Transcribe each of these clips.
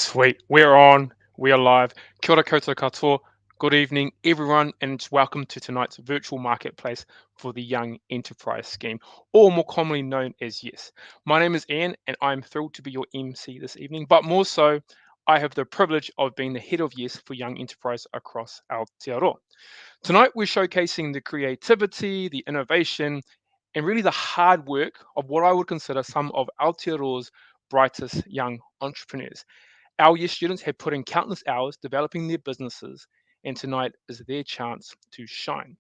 Sweet. We're on. We are live. Kia ora koutou katoa. Good evening, everyone, and welcome to tonight's virtual marketplace for the Young Enterprise Scheme, or more commonly known as YES. My name is Ian, and I'm thrilled to be your MC this evening. But more so, I have the privilege of being the head of YES for Young Enterprise across Aotearoa. Tonight, we're showcasing the creativity, the innovation, and really the hard work of what I would consider some of Aotearoa's brightest young entrepreneurs. Our year students have put in countless hours developing their businesses, and tonight is their chance to shine.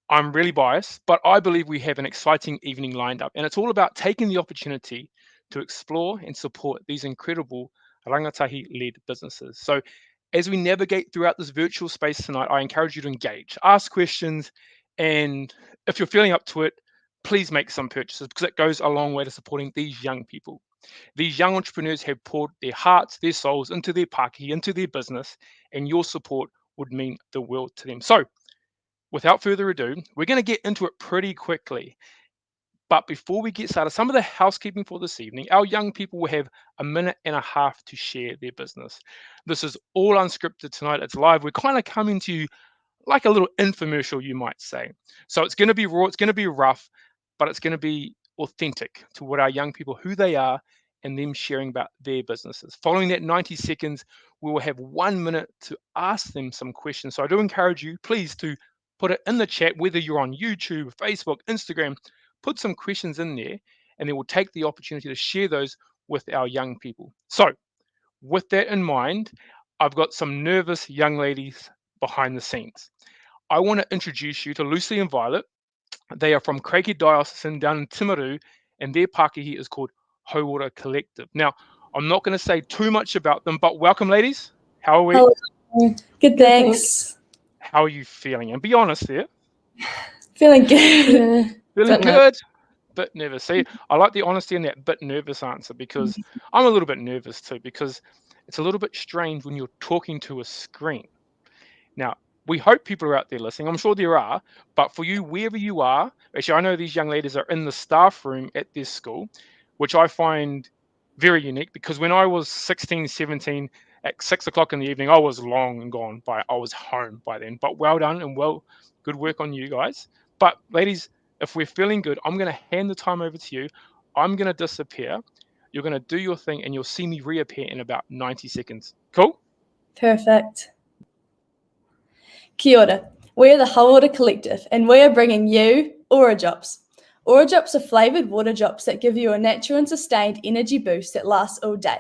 I'm really biased, but I believe we have an exciting evening lined up, and it's all about taking the opportunity to explore and support these incredible rangatahi led businesses. So, as we navigate throughout this virtual space tonight, I encourage you to engage, ask questions, and if you're feeling up to it, please make some purchases because it goes a long way to supporting these young people. These young entrepreneurs have poured their hearts, their souls into their paki, into their business, and your support would mean the world to them. So, without further ado, we're going to get into it pretty quickly. But before we get started, some of the housekeeping for this evening, our young people will have a minute and a half to share their business. This is all unscripted tonight. It's live. We're kind of coming to you like a little infomercial, you might say. So it's going to be raw, it's going to be rough, but it's going to be authentic to what our young people, who they are, and them sharing about their businesses. Following that 90 seconds, we will have 1 minute to ask them some questions. So I do encourage you, please, to put it in the chat, whether you're on YouTube, Facebook, Instagram, put some questions in there, and then we'll take the opportunity to share those with our young people. So, with that in mind, I've got some nervous young ladies behind the scenes. I want to introduce you to Lucy and Violet. They are from Craigie Diocesan down in Timaru, and their Pākehī is called Hauora Collective. Now, I'm not going to say too much about them, but welcome, ladies. How are we? Hello. Good, thanks. How are you feeling? And be honest there. Feeling good. Feeling good? Bit nervous. See, I like the honesty in that bit nervous answer because I'm a little bit nervous too, because it's a little bit strange when you're talking to a screen. Now, we hope people are out there listening. I'm sure there are, but for you, wherever you are, actually, I know these young ladies are in the staff room at this school, which I find very unique because when I was 16, 17, at 6 o'clock in the evening, I was long and gone by. I was home by then. But well done and good work on you guys. But ladies, if we're feeling good, I'm going to hand the time over to you. I'm going to disappear. You're going to do your thing, and you'll see me reappear in about 90 seconds. Cool? Perfect. Kia ora. We are the Hauora Collective, and we are bringing you Aura Drops. Aura Drops are flavoured water drops that give you a natural and sustained energy boost that lasts all day.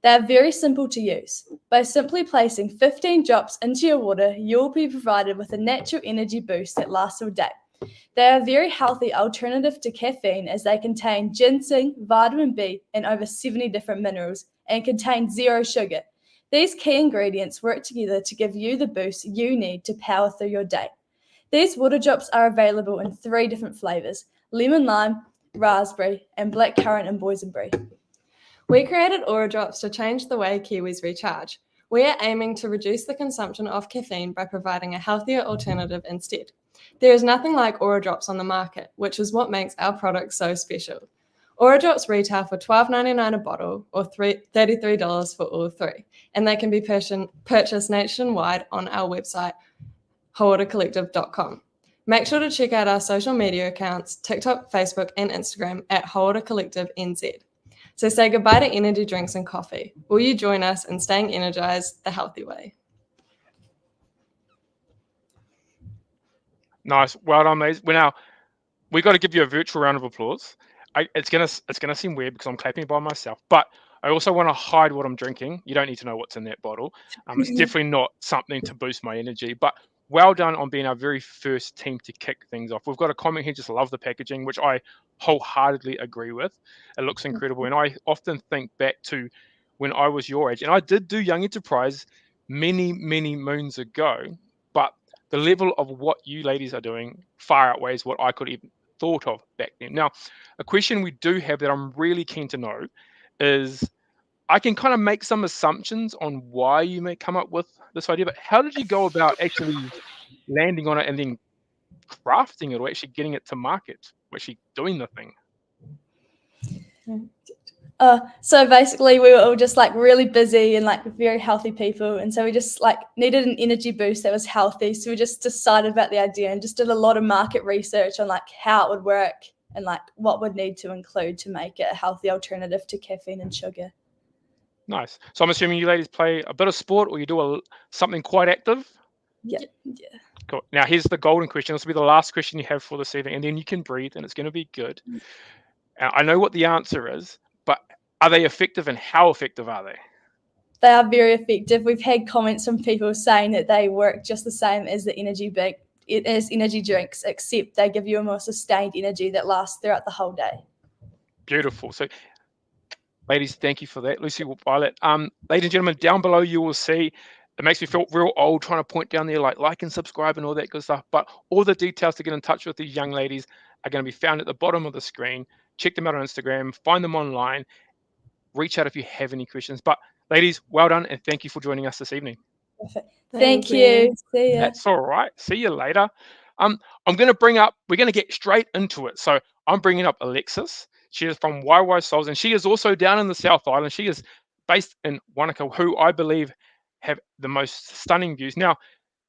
They are very simple to use. By simply placing 15 drops into your water, you will be provided with a natural energy boost that lasts all day. They are a very healthy alternative to caffeine as they contain ginseng, vitamin B, and over 70 different minerals, and contain zero sugar. These key ingredients work together to give you the boost you need to power through your day. These water drops are available in 3 different flavours: lemon lime, raspberry, and blackcurrant and boysenberry. We created Aura Drops to change the way Kiwis recharge. We are aiming to reduce the consumption of caffeine by providing a healthier alternative instead. There is nothing like Aura Drops on the market, which is what makes our product so special. Aura Drops retail for $12.99 a bottle or $33 for all 3, and they can be purchased nationwide on our website, hauoracollective.com. Make sure to check out our social media accounts, TikTok, Facebook, and Instagram at Hauora Collective NZ. So say goodbye to energy drinks and coffee. Will you join us in staying energized the healthy way? Nice. Well done, ladies. Well, now, we got to give you a virtual round of applause. It's gonna seem weird because I'm clapping by myself, but I also want to hide what I'm drinking. You don't need to know what's in that bottle. It's definitely not something to boost my energy, but well done on being our very first team to kick things off. We've got a comment here, just love the packaging, which I wholeheartedly agree with. It looks incredible. And I often think back to when I was your age, and I did do Young Enterprise many, many moons ago, but the level of what you ladies are doing far outweighs what I could even thought of back then. Now, a question we do have that I'm really keen to know is, I can kind of make some assumptions on why you may come up with this idea, but how did you go about actually landing on it and then crafting it or actually getting it to market, or actually doing the thing? So basically we were all just like really busy and like very healthy people, and so we just like needed an energy boost that was healthy, so we just decided about the idea and just did a lot of market research on like how it would work and like what would need to include to make it a healthy alternative to caffeine and sugar. Nice. So I'm assuming you ladies play a bit of sport or you do something quite active? Yeah. Cool. Now here's the golden question. This will be the last question you have for this evening, and then you can breathe and it's going to be good. I know what the answer is, but are they effective and how effective are they? They are very effective. We've had comments from people saying that they work just the same as the energy drinks, except they give you a more sustained energy that lasts throughout the whole day. Beautiful. So ladies, thank you for that. Lucy, Violet. Ladies and gentlemen, down below you will see, it makes me feel real old trying to point down there like and subscribe and all that good stuff. But all the details to get in touch with these young ladies are going to be found at the bottom of the screen. Check them out on Instagram, find them online, reach out if you have any questions. But ladies, well done and thank you for joining us this evening. Perfect. Thank Thank you. See ya. That's all right. See you later. I'm going to we're going to get straight into it. So I'm bringing up Alexis. She is from Waewae Soles, and she is also down in the South Island. She is based in Wanaka, who I believe have the most stunning views. Now,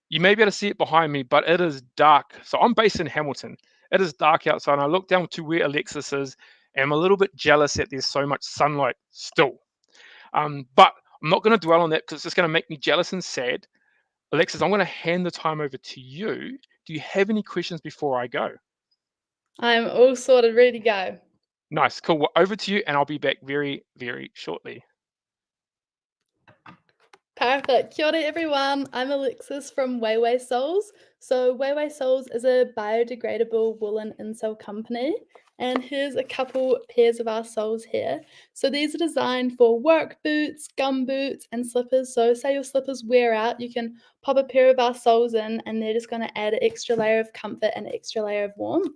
you may be able to see it behind me, but it is dark. So I'm based in Hamilton. It is dark outside, and I look down to where Alexis is, and I'm a little bit jealous that there's so much sunlight still. But I'm not going to dwell on that because it's just going to make me jealous and sad. Alexis, I'm going to hand the time over to you. Do you have any questions before I go? I'm all sorted, ready to go. Nice, cool. Well, over to you, and I'll be back very, very shortly. Perfect. Kia ora, everyone. I'm Alexis from Waewae Soles. So Waewae Soles is a biodegradable woolen insole company. And here's a couple pairs of our soles here. So these are designed for work boots, gum boots, and slippers. So say your slippers wear out, you can pop a pair of our soles in, and they're just going to add an extra layer of comfort and an extra layer of warmth.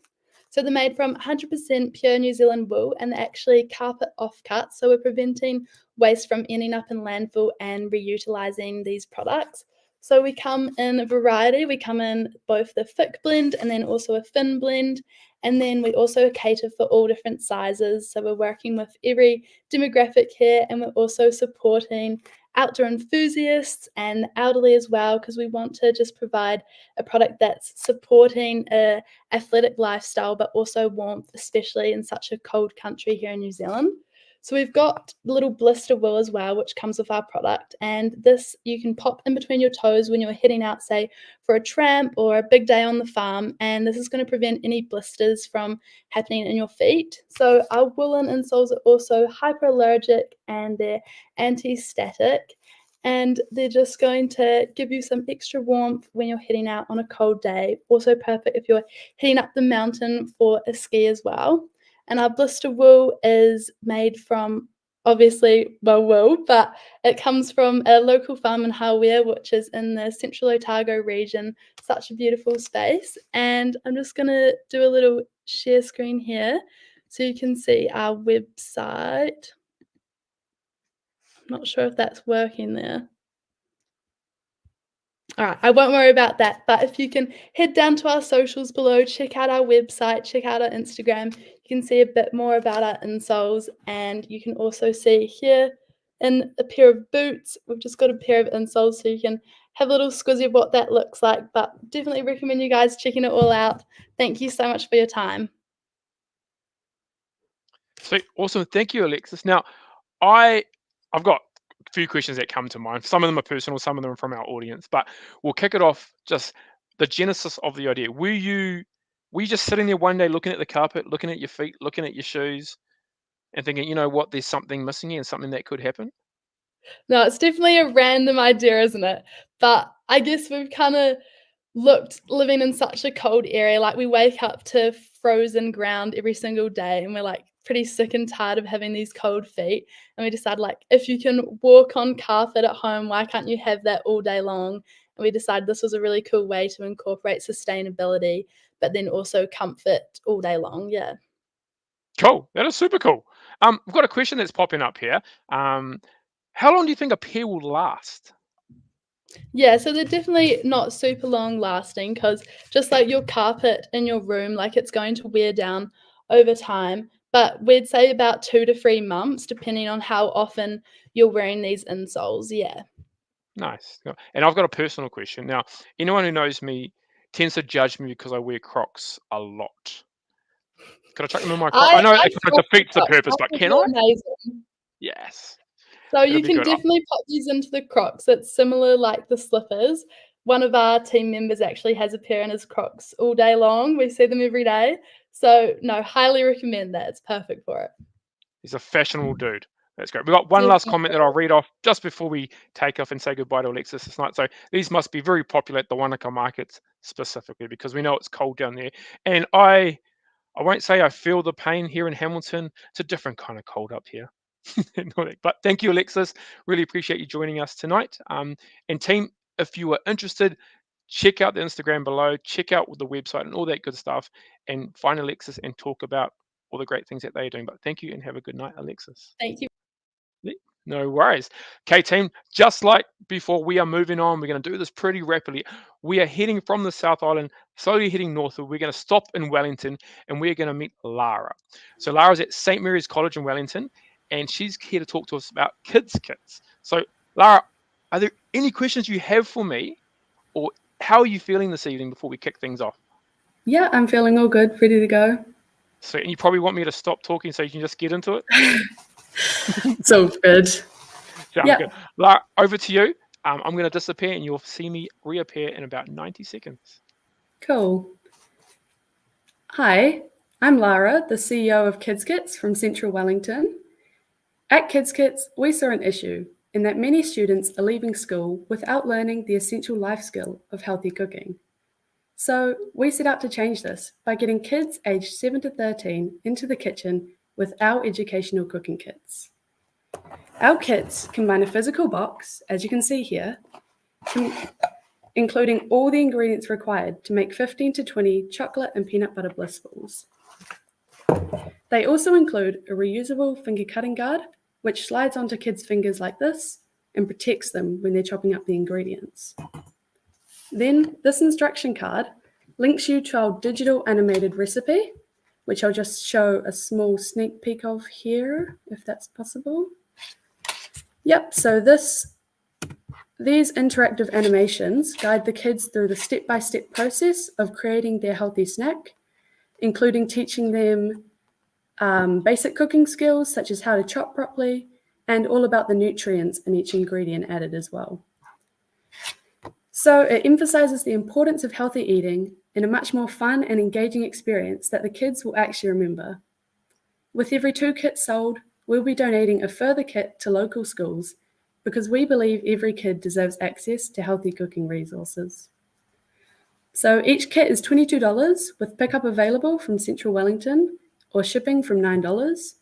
So they're made from 100% pure New Zealand wool, and they're actually carpet offcut. So we're preventing waste from ending up in landfill and reutilizing these products. So we come in a variety. We come in both the thick blend and then also a thin blend. And then we also cater for all different sizes. So we're working with every demographic here, and we're also supporting outdoor enthusiasts and elderly as well, because we want to just provide a product that's supporting a athletic lifestyle, but also warmth, especially in such a cold country here in New Zealand. So we've got the little blister wool as well, which comes with our product. And this you can pop in between your toes when you're heading out, say, for a tramp or a big day on the farm. And this is going to prevent any blisters from happening in your feet. So our woolen insoles are also hyperallergic and they're anti-static. And they're just going to give you some extra warmth when you're heading out on a cold day. Also perfect if you're heading up the mountain for a ski as well. And our blister wool is made from, obviously, wool, but it comes from a local farm in Hauora, which is in the Central Otago region. Such a beautiful space. And I'm just going to do a little share screen here so you can see our website. I'm not sure if that's working there. All right, I won't worry about that, but if you can head down to our socials below, check out our website, check out our Instagram, you can see a bit more about our insoles, and you can also see here in a pair of boots, we've just got a pair of insoles so you can have a little squizzy of what that looks like, but definitely recommend you guys checking it all out. Thank you so much for your time. So awesome. Thank you, Alexis. Now, I've got a few questions that come to mind. Some of them are personal, some of them are from our audience, but we'll kick it off just the genesis of the idea. Were you just sitting there one day looking at the carpet, looking at your feet, looking at your shoes, and thinking, you know what, there's something missing here and something that could happen? No, it's definitely a random idea, isn't it? But I guess we've kind of looked living in such a cold area, like we wake up to frozen ground every single day and we're like pretty sick and tired of having these cold feet, and we decided, like, if you can walk on carpet at home, why can't you have that all day long? And we decided this was a really cool way to incorporate sustainability but then also comfort all day long. Yeah. Cool. That is super cool. We've got a question that's popping up here. How long do you think a pair will last? Yeah, so they're definitely not super long lasting, because just like your carpet in your room, like, it's going to wear down over time. but we'd say about 2 to 3 months, depending on how often you're wearing these insoles. Yeah. Nice. And I've got a personal question. Now, anyone who knows me tends to judge me because I wear Crocs a lot. Can I chuck them in my Crocs? I know it kind of love defeats the Crocs. purpose, but can I? Amazing. Yes. So It'll you be can good. definitely pop these into the Crocs. It's similar like the slippers. One of our team members actually has a pair in his Crocs all day long. We see them every day. So no, highly recommend that. It's perfect for it. He's a fashionable dude. That's great. We've got one last comment that Definitely. I'll read off just before we take off and say goodbye to Alexis this night. So these must be very popular at the Wanaka markets specifically because we know it's cold down there. And I won't say I feel the pain here in Hamilton. It's a different kind of cold up here. But thank you, Alexis. Really appreciate you joining us tonight. And team, if you are interested, check out the Instagram below, check out the website and all that good stuff, and find Alexis and talk about all the great things that they're doing. But thank you and have a good night, Alexis. Thank you. No worries. Okay, team, just like before, we are moving on. We're going to do this pretty rapidly. We are heading from the South Island, slowly heading northward. We're going to stop in Wellington and we're going to meet Lara. So Lara's at St. Mary's College in Wellington and she's here to talk to us about kids kits. So Lara, are there any questions you have for me or how are you feeling this evening before we kick things off? Yeah, I'm feeling all good, ready to go. So and you probably want me to stop talking so you can just get into it? It's all good. Sounds good. Lara, over to you. I'm going to disappear and you'll see me reappear in about 90 seconds. Cool. Hi, I'm Lara, the CEO of Kids Kits from Central Wellington. At Kids Kits, we saw an issue in that many students are leaving school without learning the essential life skill of healthy cooking. So we set out to change this by getting kids aged 7 to 13 into the kitchen with our educational cooking kits. Our kits combine a physical box, as you can see here, including all the ingredients required to make 15 to 20 chocolate and peanut butter bliss balls. They also include a reusable finger cutting guard, which slides onto kids' fingers like this and protects them when they're chopping up the ingredients. Then this instruction card links you to our digital animated recipe, which I'll just show a small sneak peek of here, if that's possible. Yep, so these interactive animations guide the kids through the step-by-step process of creating their healthy snack, including teaching them basic cooking skills such as how to chop properly and all about the nutrients in each ingredient added as well. So it emphasizes the importance of healthy eating in a much more fun and engaging experience that the kids will actually remember. With every 2 kits sold, we'll be donating a further kit to local schools because we believe every kid deserves access to healthy cooking resources. So each kit is $22 with pickup available from Central Wellington or shipping from $9.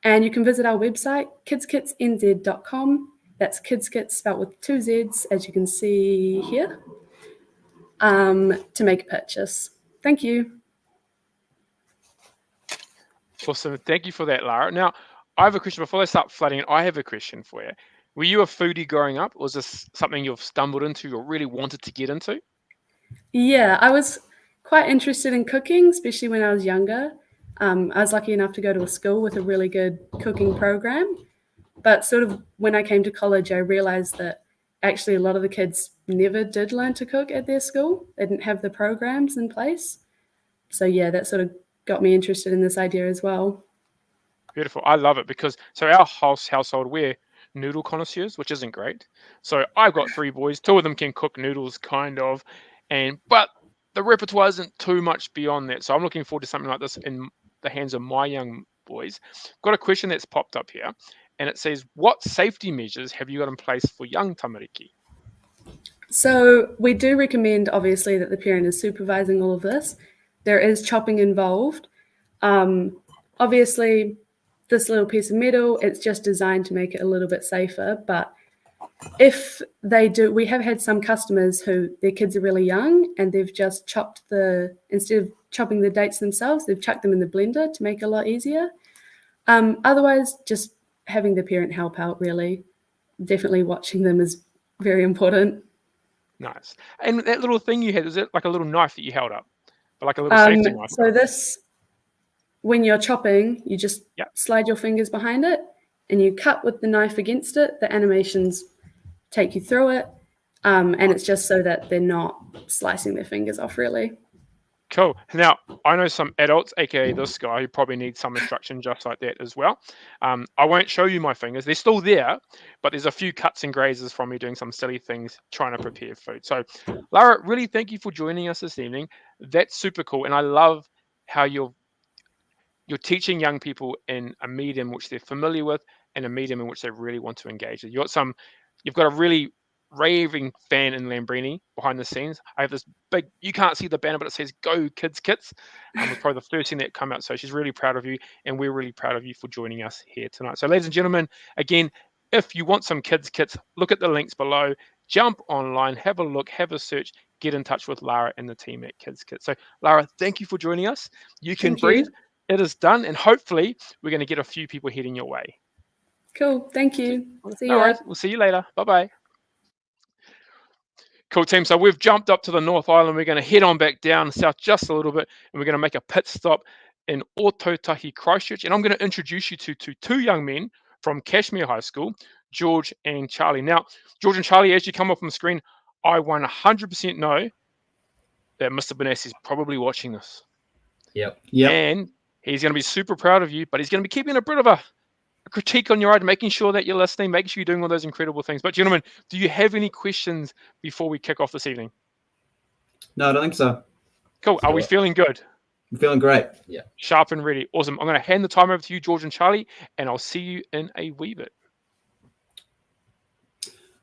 And you can visit our website, kidskitsnz.com. That's kidskits spelled with 2 Zs, as you can see here, to make a purchase. Thank you. Awesome. Thank you for that, Lara. Now, I have a question. Before I start flooding, I have a question for you. Were you a foodie growing up? Or was this something you've stumbled into or really wanted to get into? Yeah, I was quite interested in cooking, especially when I was younger. I was lucky enough to go to a school with a really good cooking program. But sort of when I came to college, I realized that actually a lot of the kids never did learn to cook at their school. They didn't have the programs in place. So yeah, that sort of got me interested in this idea as well. Beautiful. I love it because our household, we're noodle connoisseurs, which isn't great. So I've got 3 boys. 2 of them can cook noodles, kind of, but the repertoire isn't too much beyond that. So I'm looking forward to something like this in the hands of my young boys. Got a question that's popped up here, and it says, what safety measures have you got in place for young tamariki? So we do recommend, obviously, that the parent is supervising all of this. There is chopping involved. Obviously, this little piece of metal, it's just designed to make it a little bit safer. But if they do, we have had some customers who their kids are really young and they've just chopped instead of chopping the dates themselves, they've chucked them in the blender to make it a lot easier. Otherwise, just having the parent help out, really. Definitely watching them is very important. Nice. And that little thing you had, is it like a little knife that you held up? Like a little safety knife? So this when you're chopping, you just Yep. slide your fingers behind it and you cut with the knife against it. The animations take you through it. And it's just so that they're not slicing their fingers off, really. Cool. Now, I know some adults, aka this guy, who probably need some instruction just like that as well. I won't show you my fingers. They're still there, but there's a few cuts and grazes from me doing some silly things trying to prepare food. So, Lara, really thank you for joining us this evening. That's super cool. And I love how you're teaching young people in a medium which they're familiar with and a medium in which they really want to engage. You've got a really raving fan in Lambrini behind the scenes. I have this big, you can't see the banner, but it says "Go Kids Kits." It was probably the first thing that come out. So she's really proud of you, and we're really proud of you for joining us here tonight. So, ladies and gentlemen, again, if you want some kids kits, look at the links below. Jump online, have a look, have a search, get in touch with Lara and the team at Kids Kits. So, Lara, thank you for joining us. You can breathe. It is done, and hopefully, we're going to get a few people heading your way. Cool. Thank you. See you. No worries. We'll see you later. Bye-bye. Cool, team. So we've jumped up to the North Island. We're going to head on back down south just a little bit, and we're going to make a pit stop in Ōtautahi, Christchurch. And I'm going to introduce you to two young men from Cashmere High School, George and Charlie. Now, George and Charlie, as you come up on the screen, I 100% know that Mr. Benassi is probably watching this. Yep. And he's going to be super proud of you, but he's going to be keeping a bit of a critique on your eye, making sure that you're listening, making sure you're doing all those incredible things. But gentlemen, do you have any questions before we kick off this evening? No, I don't think so. Cool. Are we feeling good? I'm feeling great. Yeah. Sharp and ready. Awesome. I'm going to hand the time over to you, George and Charlie, and I'll see you in a wee bit.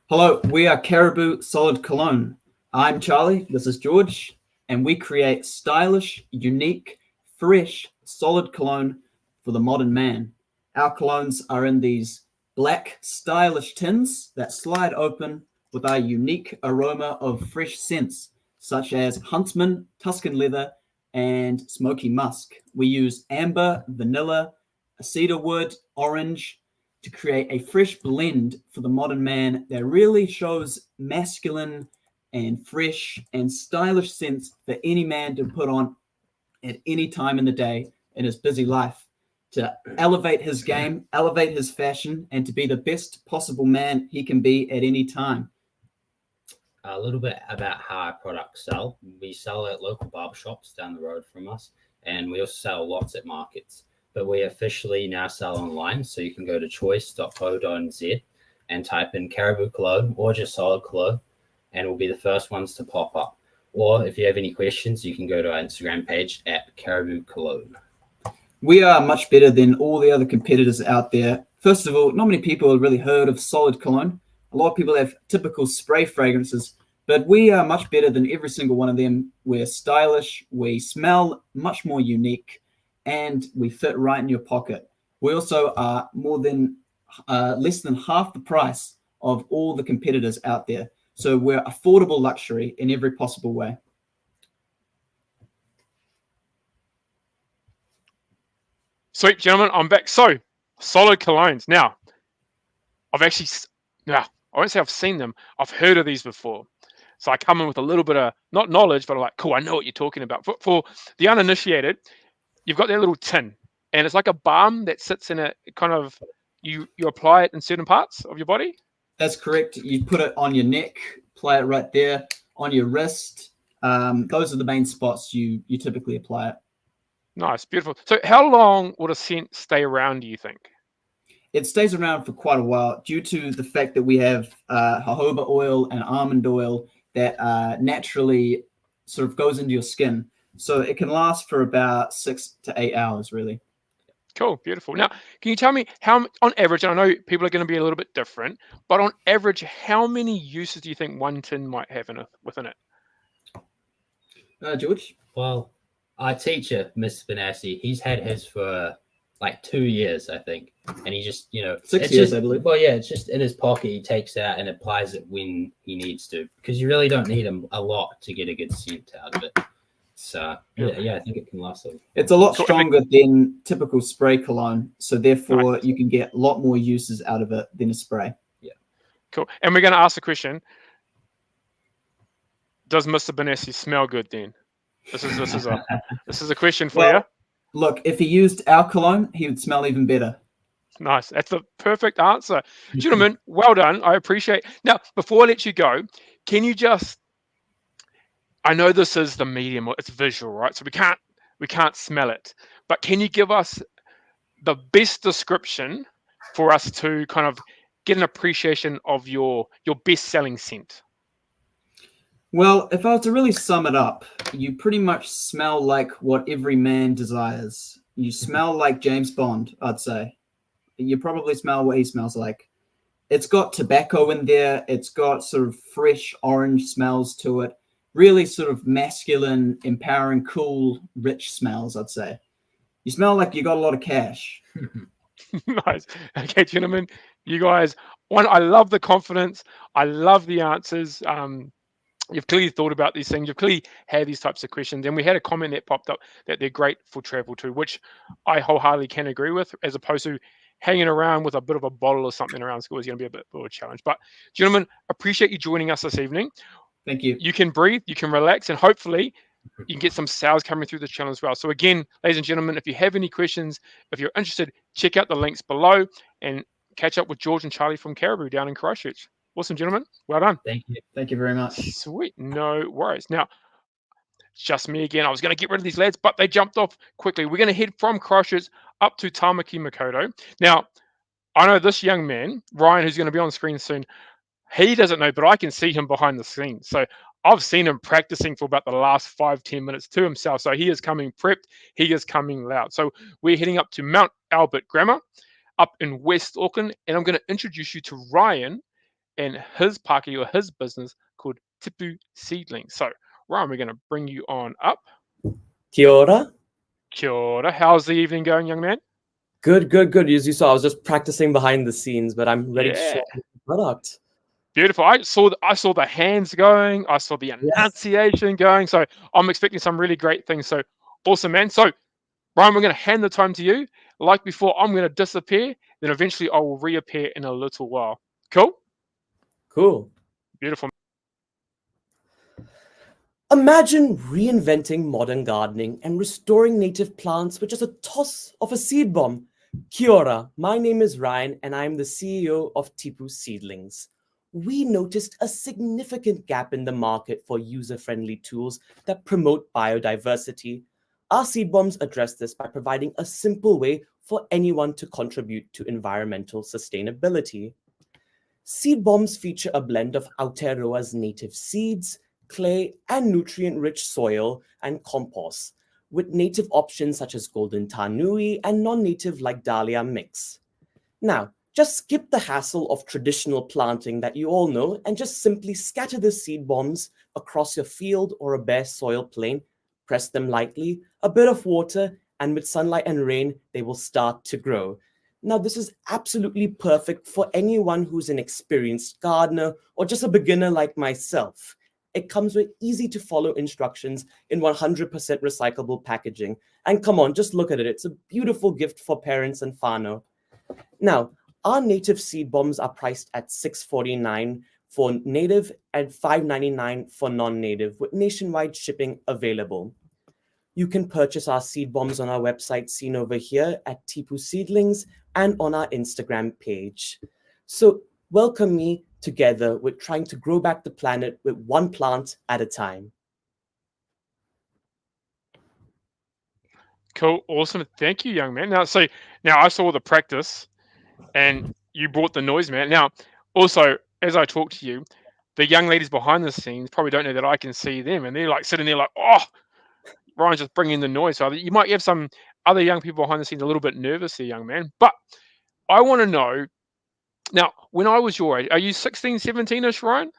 Hello, we are Caribou Solid Cologne. I'm Charlie, this is George, and we create stylish, unique, fresh, solid cologne for the modern man. Our colognes are in these black, stylish tins that slide open with our unique aroma of fresh scents, such as Huntsman, Tuscan leather, and smoky musk. We use amber, vanilla, cedarwood, orange to create a fresh blend for the modern man that really shows masculine and fresh and stylish scents for any man to put on at any time in the day in his busy life, to elevate his game, elevate his fashion, and to be the best possible man he can be at any time. A little bit about how our products sell. We sell at local barbershops down the road from us, and we also sell lots at markets. But we officially now sell online, so you can go to choice.co.nz and type in Caribou Cologne or just Solid Cologne, and we'll be the first ones to pop up. Or if you have any questions, you can go to our Instagram page at Caribou Cologne. We are much better than all the other competitors out there. First of all, not many people have really heard of Solid Cologne. A lot of people have typical spray fragrances, but we are much better than every single one of them. We're stylish, we smell much more unique, and we fit right in your pocket. We also are less than half the price of all the competitors out there. So we're affordable luxury in every possible way. Sweet, gentlemen, I'm back. So, Solid Colognes. Now, I won't say I've seen them. I've heard of these before. So I come in with a little bit of, not knowledge, but I'm like, cool, I know what you're talking about. For the uninitiated, you've got that little tin, and it's like a balm that sits in a kind of, you apply it in certain parts of your body. That's correct. You put it on your neck, apply it right there, on your wrist. Those are the main spots you typically apply it. Nice, beautiful. So how long would a scent stay around, do you think? It stays around for quite a while due to the fact that we have jojoba oil and almond oil that naturally sort of goes into your skin. So it can last for about 6 to 8 hours, really. Cool, beautiful. Now, can you tell me how, on average, and I know people are going to be a little bit different, but on average, how many uses do you think one tin might have within it? George? Well, our teacher, Mr. Benassi, he's had his for like 2 years, I think. And he just, 6 years, I believe. Well, yeah, it's just in his pocket. He takes out and applies it when he needs to, because you really don't need a lot to get a good scent out of it. So, yeah, I think it can last. It's a lot stronger than typical spray cologne. So, therefore, you can get a lot more uses out of it than a spray. Yeah. Cool. And we're going to ask the question, does Mr. Benassi smell good then? This is a question for you. Look, if he used our cologne, he would smell even better. Nice. That's the perfect answer. Gentlemen, well done. I appreciate. Now, before I let you go, can you just, I know this is the medium, it's visual, right? So we can't smell it. But can you give us the best description for us to kind of get an appreciation of your best-selling scent? Well, if I was to really sum it up, you pretty much smell like what every man desires. You smell like James Bond, I'd say. You probably smell what he smells like. It's got tobacco in there. It's got sort of fresh orange smells to it. Really sort of masculine, empowering, cool, rich smells, I'd say. You smell like you got a lot of cash. Nice. Okay, gentlemen, you guys, I love the confidence. I love the answers. You've clearly thought about these things. You've clearly had these types of questions. And we had a comment that popped up that they're great for travel too, which I wholeheartedly can agree with, as opposed to hanging around with a bit of a bottle or something around school is going to be a bit of a challenge. But gentlemen, appreciate you joining us this evening. Thank you. You can breathe, you can relax, and hopefully you can get some sales coming through the channel as well. So again, ladies and gentlemen, if you have any questions, if you're interested, check out the links below and catch up with George and Charlie from Caribou down in Christchurch. Awesome, gentlemen. Well done. Thank you. Thank you very much. Sweet. No worries. Now, it's just me again. I was going to get rid of these lads, but they jumped off quickly. We're going to head from Christchurch up to Tamaki Makaurau. Now, I know this young man, Ryan, who's going to be on screen soon, he doesn't know, but I can see him behind the scenes. So I've seen him practicing for about the last 5-10 minutes to himself. So he is coming prepped. He is coming loud. So we're heading up to Mount Albert Grammar up in West Auckland. And I'm going to introduce you to Ryan and his pākī or his business called Tipu Seedlings. So Ryan, we're going to bring you on up. Kia ora. Kia ora. How's the evening going, young man? Good. As you saw, I was just practicing behind the scenes, but I'm ready to show you the product. Beautiful. I saw the hands going. I saw the enunciation going. So I'm expecting some really great things. So awesome, man. So Ryan, we're going to hand the time to you. Like before, I'm going to disappear. Then eventually I will reappear in a little while. Cool? Cool. Beautiful. Imagine reinventing modern gardening and restoring native plants with just a toss of a seed bomb. Kia ora. My name is Ryan, and I'm the CEO of Tipu Seedlings. We noticed a significant gap in the market for user-friendly tools that promote biodiversity. Our seed bombs address this by providing a simple way for anyone to contribute to environmental sustainability. Seed bombs feature a blend of Aotearoa's native seeds, clay, and nutrient-rich soil and compost, with native options such as golden tanui and non-native like dahlia mix. Now, just skip the hassle of traditional planting that you all know and just simply scatter the seed bombs across your field or a bare soil plain, press them lightly, a bit of water, and with sunlight and rain, they will start to grow. Now, this is absolutely perfect for anyone who's an experienced gardener or just a beginner like myself. It comes with easy to follow instructions in 100% recyclable packaging. And come on, just look at it. It's a beautiful gift for parents and whānau. Now, our native seed bombs are priced at $6.49 for native and $5.99 for non-native, with nationwide shipping available. You can purchase our seed bombs on our website seen over here at Tipu Seedlings and on our Instagram page. So welcome me together with trying to grow back the planet with one plant at a time. Cool. Awesome. Thank you, young man. Now I saw the practice and you brought the noise, man. Now, also, as I talk to you, the young ladies behind the scenes probably don't know that I can see them, and they're like sitting there like, oh, Ryan's just bringing the noise. So you might have some other young people behind the scenes a little bit nervous here, young man. But I want to know, now, when I was your age, are you 16, 17-ish, Ryan?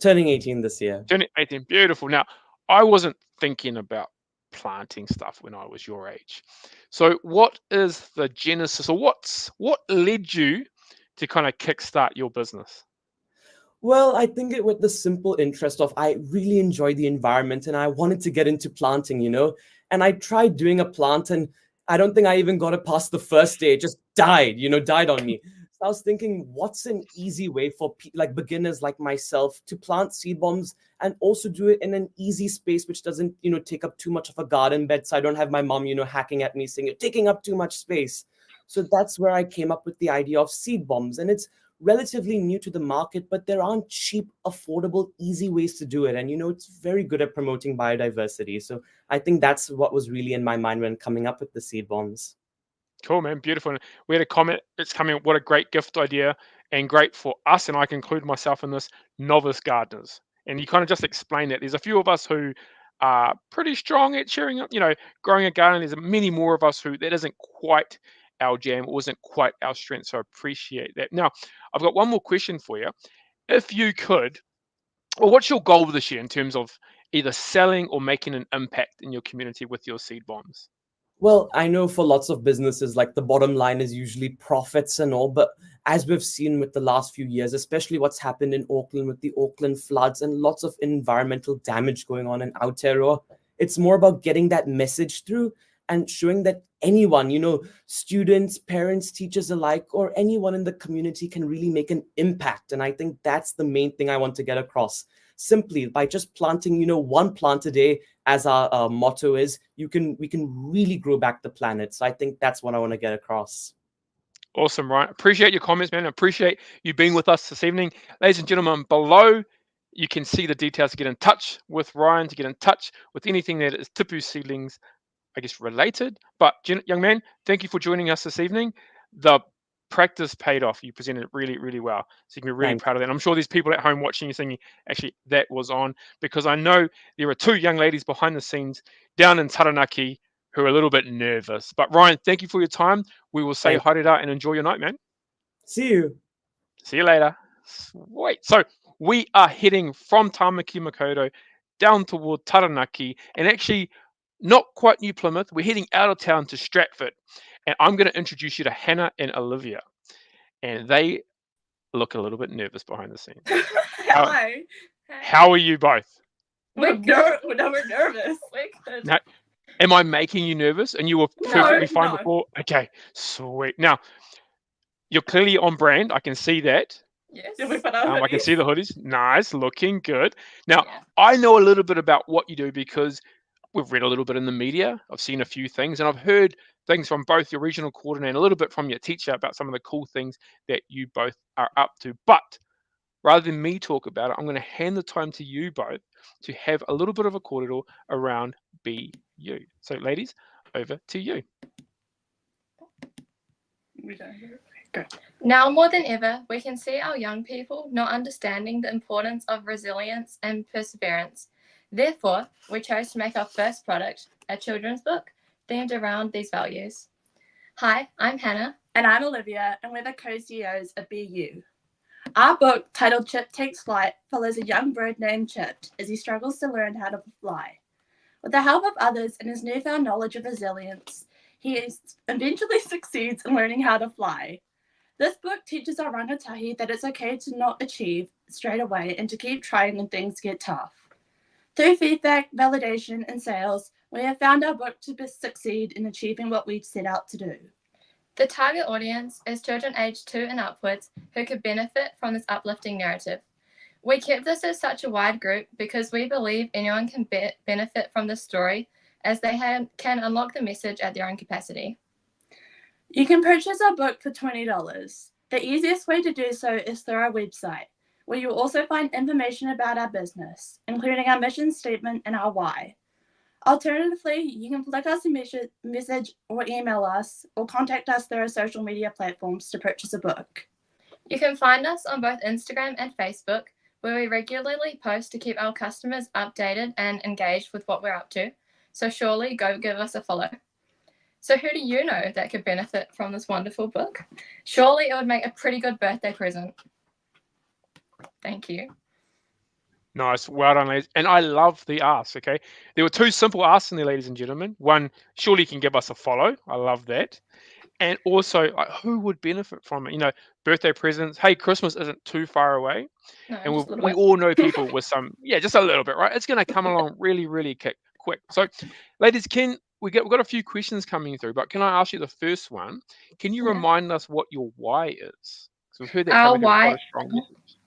Turning 18 this year. Turning 18, beautiful. Now, I wasn't thinking about planting stuff when I was your age. So what is the genesis, or what led you to kind of kickstart your business? Well, I think it with the simple interest of I really enjoy the environment and I wanted to get into planting, and I tried doing a plant and I don't think I even got it past the first day. It just died on me. So I was thinking, what's an easy way for like beginners like myself to plant seed bombs and also do it in an easy space, which doesn't, take up too much of a garden bed. So I don't have my mom, hacking at me saying you're taking up too much space. So that's where I came up with the idea of seed bombs. And it's relatively new to the market, but there aren't cheap, affordable, easy ways to do it. And, it's very good at promoting biodiversity. So I think that's what was really in my mind when coming up with the seed bombs. Cool, man. Beautiful. And we had a comment. It's coming. What a great gift idea, and great for us. And I can include myself in this, novice gardeners. And you kind of just explained that. There's a few of us who are pretty strong at sharing up, growing a garden. There's many more of us who that isn't quite our jam, or isn't quite our strength. So I appreciate that. Now, I've got one more question for you. If you could, well, what's your goal this year in terms of either selling or making an impact in your community with your seed bombs? Well, I know for lots of businesses, like the bottom line is usually profits and all, but as we've seen with the last few years, especially what's happened in Auckland with the Auckland floods and lots of environmental damage going on in Aotearoa, it's more about getting that message through and showing that anyone, students, parents, teachers alike, or anyone in the community can really make an impact. And I think that's the main thing I want to get across. Simply by just planting, one plant a day, as our motto is, we can really grow back the planet. So I think that's what I want to get across. Awesome, Ryan. Appreciate your comments, man. Appreciate you being with us this evening. Ladies and gentlemen, below you can see the details to get in touch with Ryan, to get in touch with anything that is Tipu Seedlings, I guess, related. But young man, thank you for joining us this evening. The practice paid off. You presented it really, really well. So you can be really proud of that. And I'm sure there's people at home watching you thinking, actually, that was on, because I know there are two young ladies behind the scenes down in Taranaki who are a little bit nervous. But Ryan, thank you for your time. We will say haere and enjoy your night, man. See you. See you later. Sweet. So we are heading from Tamaki Makaurau down toward Taranaki, and actually not quite New Plymouth. We're heading out of town to Stratford. And I'm going to introduce you to Hannah and Olivia. And they look a little bit nervous behind the scenes. Hi. How are you both? We're nervous. Now, am I making you nervous? And you were perfectly fine before? Okay, sweet. Now, you're clearly on brand. I can see that. Yes. I can see the hoodies. Nice, looking good. Now, I know a little bit about what you do because we've read a little bit in the media. I've seen a few things, and I've heard things from both your regional coordinator and a little bit from your teacher about some of the cool things that you both are up to. But rather than me talk about it, I'm going to hand the time to you both to have a little bit of a corridor around BU. So, ladies, over to you. Now more than ever, we can see our young people not understanding the importance of resilience and perseverance. Therefore, we chose to make our first product, a children's book, themed around these values. Hi, I'm Hannah. And I'm Olivia, and we're the co-CEOs of BU. Our book, titled Chip Takes Flight, follows a young bird named Chip as he struggles to learn how to fly. With the help of others and his newfound knowledge of resilience, he eventually succeeds in learning how to fly. This book teaches our rangatahi that it's okay to not achieve straight away and to keep trying when things get tough. Through feedback, validation, and sales, we have found our book to succeed in achieving what we set out to do. The target audience is children aged 2 and upwards who could benefit from this uplifting narrative. We kept this as such a wide group because we believe anyone can benefit from this story as they can unlock the message at their own capacity. You can purchase our book for $20. The easiest way to do so is through our website, where you'll also find information about our business, including our mission statement and our why. Alternatively, you can flick us a message or email us or contact us through our social media platforms to purchase a book. You can find us on both Instagram and Facebook, where we regularly post to keep our customers updated and engaged with what we're up to. So surely go give us a follow. So who do you know that could benefit from this wonderful book? Surely it would make a pretty good birthday present. Thank you. Nice. Well done, ladies. And I love the asks, okay? There were two simple asks in there, ladies and gentlemen. One, surely you can give us a follow. I love that. And also, who would benefit from it? Birthday presents. Hey, Christmas isn't too far away. No, And we all know people with some, just a little bit, right? It's going to come along really, really quick. So, ladies, we've got a few questions coming through, but can I ask you the first one? Can you remind us what your why is? So we've heard that Our coming through quite why, a strong message.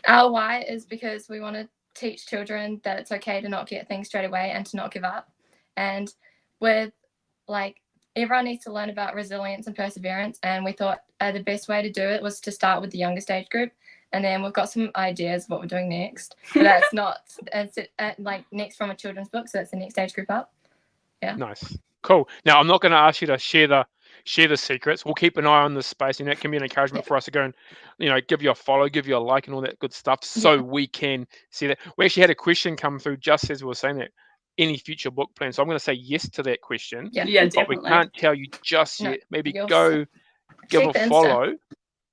our why is because we want to teach children that it's okay to not get things straight away and to not give up. And with like everyone needs to learn about resilience and perseverance. And we thought the best way to do it was to start with the youngest age group. And then we've got some ideas of what we're doing next. But that's not like next from a children's book. So that's the next age group up. Yeah. Nice. Cool. Now, I'm not going to ask you to share the secrets. We'll keep an eye on this space, and that can be an encouragement for us to go and, give you a follow, give you a like, and all that good stuff, so we can see that. We actually had a question come through just as we were saying that. Any future book plans? So I'm going to say yes to that question. Yeah, but definitely. we can't tell you just yet. Maybe you'll go give check the a Insta. follow.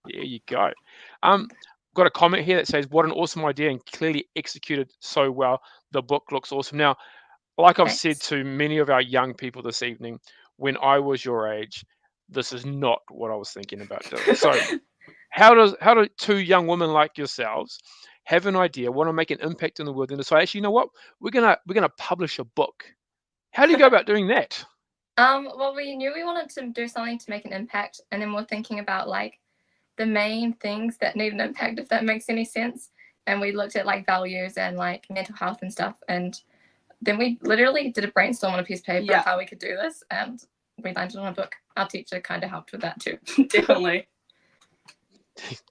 There you go. Got a comment here that says, "What an awesome idea and clearly executed so well. The book looks awesome." Now, like I've said Thanks. to many of our young people this evening, when I was your age, this is not what I was thinking about doing. So how do two young women like yourselves have an idea, want to make an impact in the world, and decide, actually, you know what, we're gonna publish a book? How do you go about doing that? Well, we knew we wanted to do something to make an impact, and then we're thinking about like the main things that need an impact, if that makes any sense. And we looked at like values and like mental health and stuff, and then we literally did a brainstorm on a piece of paper of how we could do this, and we landed on a book. Our teacher kind of helped with that too. Definitely.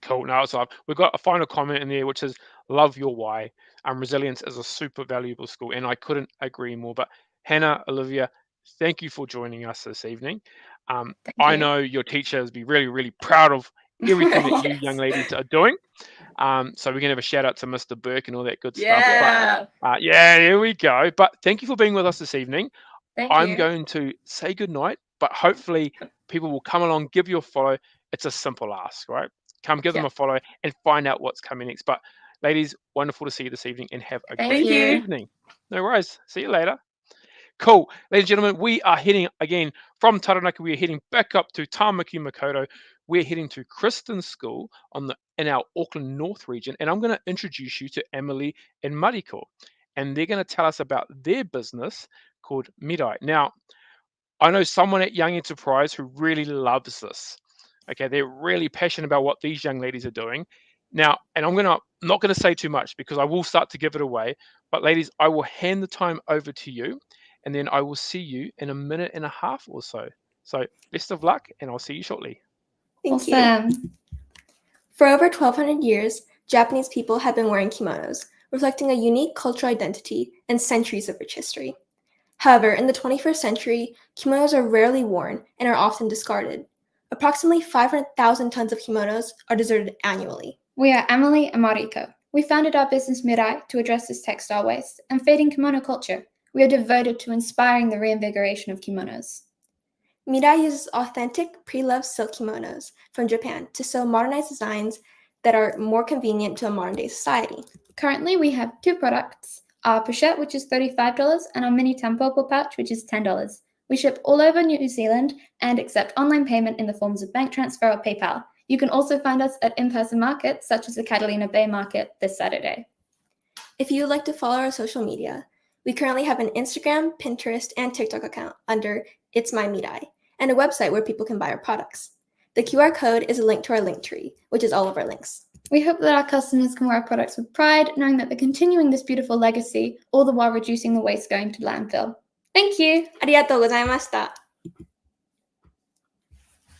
Cool. Now, so we've got a final comment in there, which is, "Love your why. Resilience is a super valuable skill," and I couldn't agree more. But Hannah, Olivia, thank you for joining us this evening. I you. know your teachers will be really, really proud of everything that you young ladies are doing. So we're gonna have a shout out to Mr. Burke and all that good stuff. Yeah. But yeah, here we go. But thank you for being with us this evening. Thank I'm you. going to say goodnight, but hopefully people will come along, give you a follow. It's a simple ask, right? Come give them a follow and find out what's coming next. But ladies, wonderful to see you this evening, and have a Thank great you. evening. No worries. See you later. Cool. Ladies and gentlemen, we are heading again from Taranaki. We are heading back up to Tamaki Makaurau. We're heading to Kristen School in our Auckland North region. And I'm going to introduce you to Emily and Mariko. And they're going to tell us about their business called Mirai. Now, I know someone at Young Enterprise who really loves this. Okay, they're really passionate about what these young ladies are doing. Now, and I'm not going to say too much because I will start to give it away. But ladies, I will hand the time over to you, and then I will see you in a minute and a half or so. So best of luck, and I'll see you shortly. Thank you. Awesome. For over 1,200 years, Japanese people have been wearing kimonos, reflecting a unique cultural identity and centuries of rich history. However, in the 21st century, kimonos are rarely worn and are often discarded. Approximately 500,000 tons of kimonos are deserted annually. We are Emily and Mariko. We founded our business Mirai to address this textile waste and fading kimono culture. We are devoted to inspiring the reinvigoration of kimonos. Mirai uses authentic pre-loved silk kimonos from Japan to sew modernized designs that are more convenient to a modern-day society. Currently, we have two products, our pochette, which is $35, and our mini tampoko pouch, which is $10. We ship all over New Zealand and accept online payment in the forms of bank transfer or PayPal. You can also find us at in-person markets, such as the Catalina Bay Market this Saturday. If you would like to follow our social media, we currently have an Instagram, Pinterest, and TikTok account under It's My Mirai, and a website where people can buy our products. The QR code is a link to our link tree, which is all of our links. We hope that our customers can wear our products with pride, knowing that they're continuing this beautiful legacy, all the while reducing the waste going to landfill. Thank you. Arigatou gozaimashita.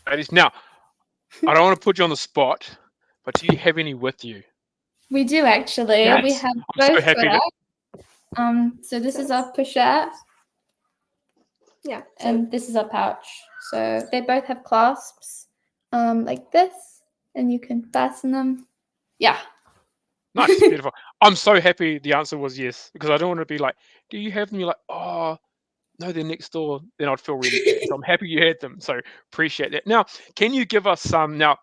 Ladies, now, I don't want to put you on the spot, but do you have any with you? We do actually. Yes. We have I'm so both happy products. So this is our pochette. Yeah. And this is our pouch. So they both have clasps like this, and you can fasten them. Yeah. Nice, beautiful. I'm so happy the answer was yes, because I don't want to be like, do you have them? You're like, oh, no, they're next door. Then I'd feel really bad. So I'm happy you had them. So appreciate that. Now, can you give us some? Now,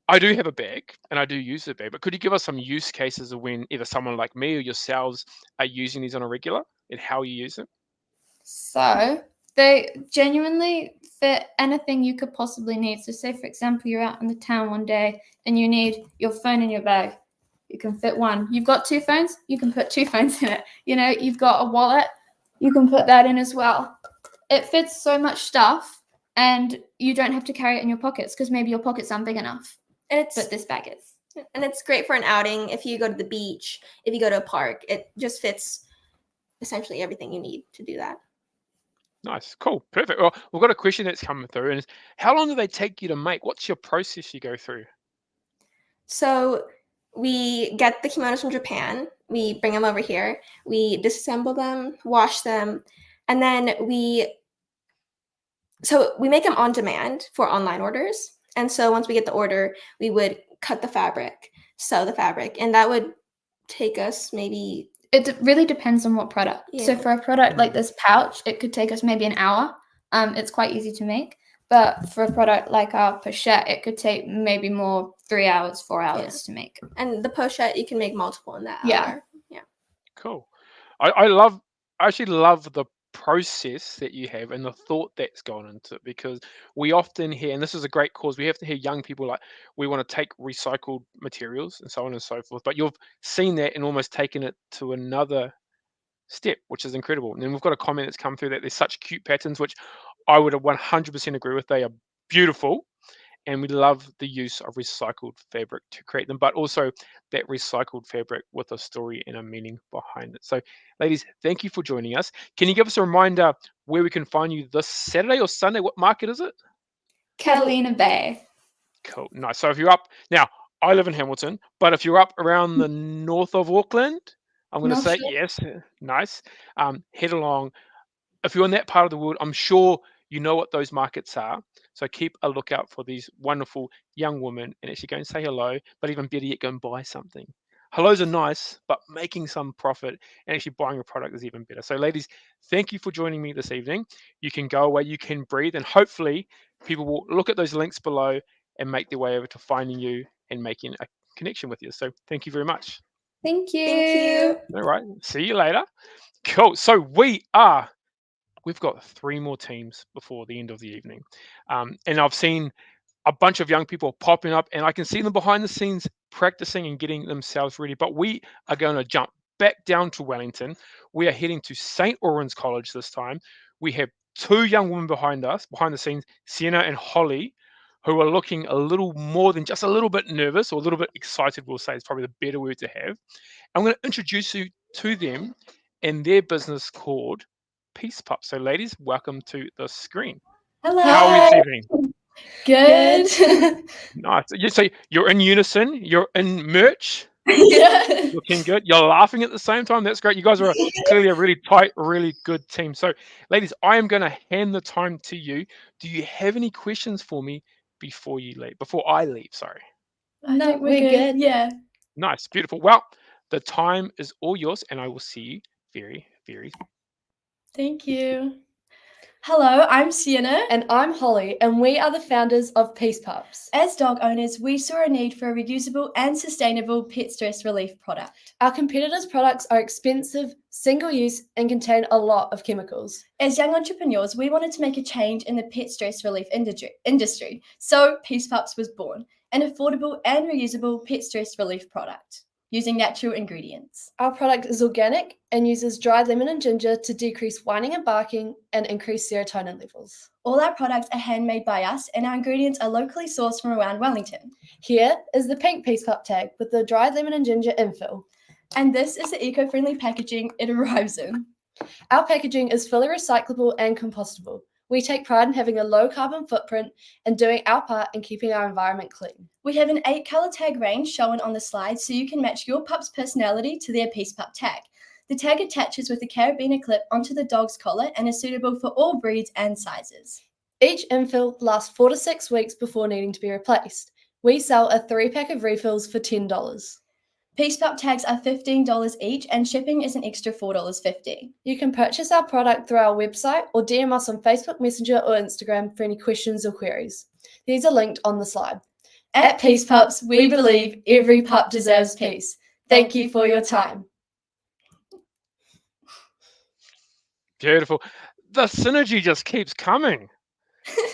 I do have a bag and I do use the bag, but could you give us some use cases of when either someone like me or yourselves are using these on a regular and how you use them? So they genuinely fit anything you could possibly need. So say, for example, you're out in the town one day and you need your phone in your bag. You can fit one. You've got two phones, you can put two phones in it. You know, you've got a wallet, you can put that in as well. It fits so much stuff and you don't have to carry it in your pockets because maybe your pockets aren't big enough. And but this bag is. it's great for an outing. If you go to the beach, if you go to a park, it just fits essentially everything you need to do that. Nice, cool, perfect. Well, we've got a question that's coming through, and it's, how long do they take you to make? What's your process you go through? So we get the kimonos from Japan. We bring them over here. We disassemble them, wash them, and then we make them on demand for online orders. And so once we get the order, we would cut the fabric, sew the fabric, and that would take us maybe. It really depends on what product. So Yeah. for a product like this pouch, it could take us maybe an hour. It's quite easy to make. But for a product like our pochette, it could take maybe more 3 hours, 4 hours to make. And the pochette, you can make multiple in that Yeah. hour. Yeah. Cool. I actually love the process that you have and the thought that's gone into it, because we often hear, and this is a great cause, we have to hear young people like, we want to take recycled materials and so on and so forth, but you've seen that and almost taken it to another step, which is incredible. And then we've got a comment that's come through that there's such cute patterns, which I would 100% agree with. They are beautiful, and we love the use of recycled fabric to create them, but also that recycled fabric with a story and a meaning behind it. So, ladies, thank you for joining us. Can you give us a reminder where we can find you this Saturday or Sunday? What market is it? Catalina Bay. Cool, nice. So if you're up now, I live in Hamilton, but if you're up around the north of Auckland, I'm going to say yes. Nice. Head along. If you're in that part of the world, I'm sure you know what those markets are. So keep a lookout for these wonderful young women and actually go and say hello, but even better yet, go and buy something. Hellos are nice, but making some profit and actually buying a product is even better. So ladies, thank you for joining me this evening. You can go away, you can breathe, and hopefully people will look at those links below and make their way over to finding you and making a connection with you. So thank you very much. Thank you. Thank you. All right, see you later. Cool. So we've got 3 more teams before the end of the evening. And I've seen a bunch of young people popping up, and I can see them behind the scenes practicing and getting themselves ready. But we are going to jump back down to Wellington. We are heading to St. Oran's College this time. We have 2 young women behind us, behind the scenes, Sienna and Holly, who are looking a little more than just a little bit nervous, or a little bit excited, we'll say is probably the better word to have. I'm going to introduce you to them and their business called Peace Pups. So ladies, welcome to the screen. Hello. How are you this evening? Good. Nice. So you're in unison, you're in merch, Yeah. looking good. You're laughing at the same time. That's great. You guys are clearly a really tight, really good team. So ladies, I am going to hand the time to you. Do you have any questions for me before you leave? Before I leave, sorry. No, we're good. Yeah. Nice, beautiful. Well, the time is all yours, and I will see you very, very soon. Thank you. Hello, I'm Sienna. And I'm Holly, and we are the founders of Peace Pups. As dog owners, we saw a need for a reusable and sustainable pet stress relief product. Our competitors' products are expensive, single-use, and contain a lot of chemicals. As young entrepreneurs, we wanted to make a change in the pet stress relief industry. So Peace Pups was born, an affordable and reusable pet stress relief product using natural ingredients. Our product is organic and uses dried lemon and ginger to decrease whining and barking and increase serotonin levels. All our products are handmade by us, and our ingredients are locally sourced from around Wellington. Here is the pink Peace Pup tag with the dried lemon and ginger infill. And this is the eco-friendly packaging it arrives in. Our packaging is fully recyclable and compostable. We take pride in having a low carbon footprint and doing our part in keeping our environment clean. We have an 8-color tag range shown on the slide, so you can match your pup's personality to their Peace Pup tag. The tag attaches with a carabiner clip onto the dog's collar and is suitable for all breeds and sizes. Each infill lasts 4 to 6 weeks before needing to be replaced. We sell a 3-pack of refills for $10. Peace Pup tags are $15 each, and shipping is an extra $4.50. You can purchase our product through our website or DM us on Facebook Messenger or Instagram for any questions or queries. These are linked on the slide. At Peace Pups, we believe every pup deserves peace. Thank you for your time. Beautiful. The synergy just keeps coming.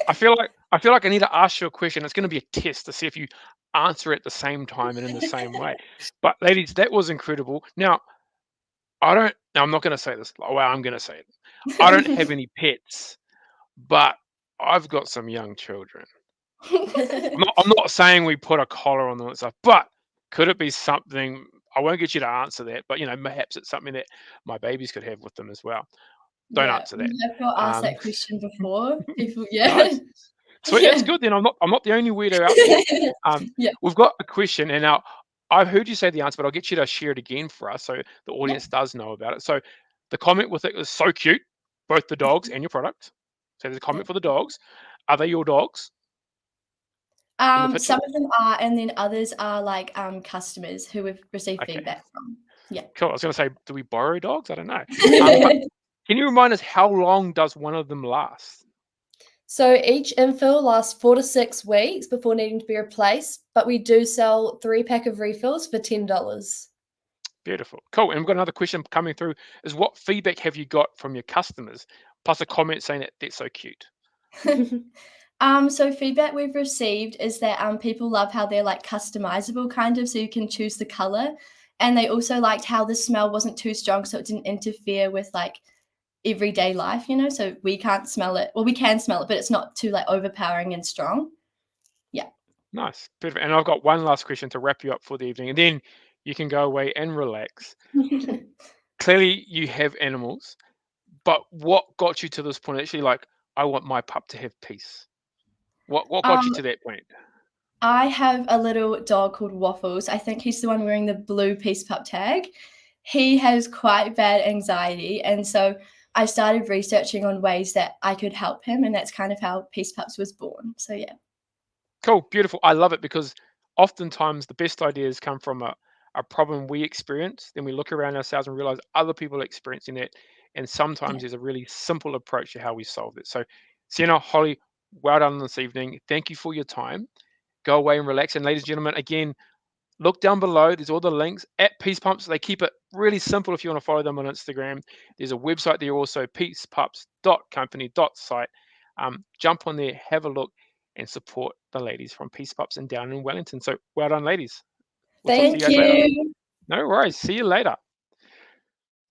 I feel like I need to ask you a question. It's going to be a test to see if you answer at the same time and in the same way. But ladies, that was incredible. Now, I'm not going to say this. Well, I'm going to say it. I don't have any pets, but I've got some young children. I'm not saying we put a collar on them and stuff, but could it be something? I won't get you to answer that, but perhaps it's something that my babies could have with them as well. Don't Yeah, answer that. we have got asked that question before. People, yeah. Nice. Sweet, that's good. Then I'm not the only weirdo out there. Yeah. We've got a question, and now I've heard you say the answer, but I'll get you to share it again for us so the audience does know about it. So the comment with it was so cute, both the dogs and your product. So there's a comment for the dogs. Are they your dogs? In the picture? Some of them are, and then others are like customers who we've received Okay. feedback from. Yeah. Cool. I was going to say, do we borrow dogs? I don't know. But can you remind us how long does one of them last? So each infill lasts 4 to 6 weeks before needing to be replaced, but we do sell 3-pack of refills for $10. Beautiful. Cool. And we've got another question coming through is what feedback have you got from your customers? Plus a comment saying that that's so cute. So feedback we've received is that people love how they're like customizable kind of, so you can choose the color. And they also liked how the smell wasn't too strong, so it didn't interfere with like everyday life, so we can't smell it. Well, we can smell it, but it's not too like overpowering and strong. Yeah. Nice. Perfect. And I've got one last question to wrap you up for the evening, and then you can go away and relax. Clearly you have animals, but what got you to this point? Actually, like, I want my pup to have peace. What got you to that point? I have a little dog called Waffles. I think he's the one wearing the blue Peace Pup tag. He has quite bad anxiety, and so I started researching on ways that I could help him, and that's kind of how Peace Pups was born. So yeah. Cool, beautiful. I love it because oftentimes the best ideas come from a problem we experience. Then we look around ourselves and realize other people are experiencing that. And sometimes there's a really simple approach to how we solve it. So, Sienna, Holly, well done this evening. Thank you for your time. Go away and relax. And ladies and gentlemen, again, look down below. There's all the links at Peace Pumps. They keep it really simple if you want to follow them on Instagram. There's a website there also, peacepups.company.site. Jump on there, have a look, and support the ladies from Peace Pups and down in Wellington. So well done, ladies. We'll talk to Thank you guys later. you. No worries. See you later.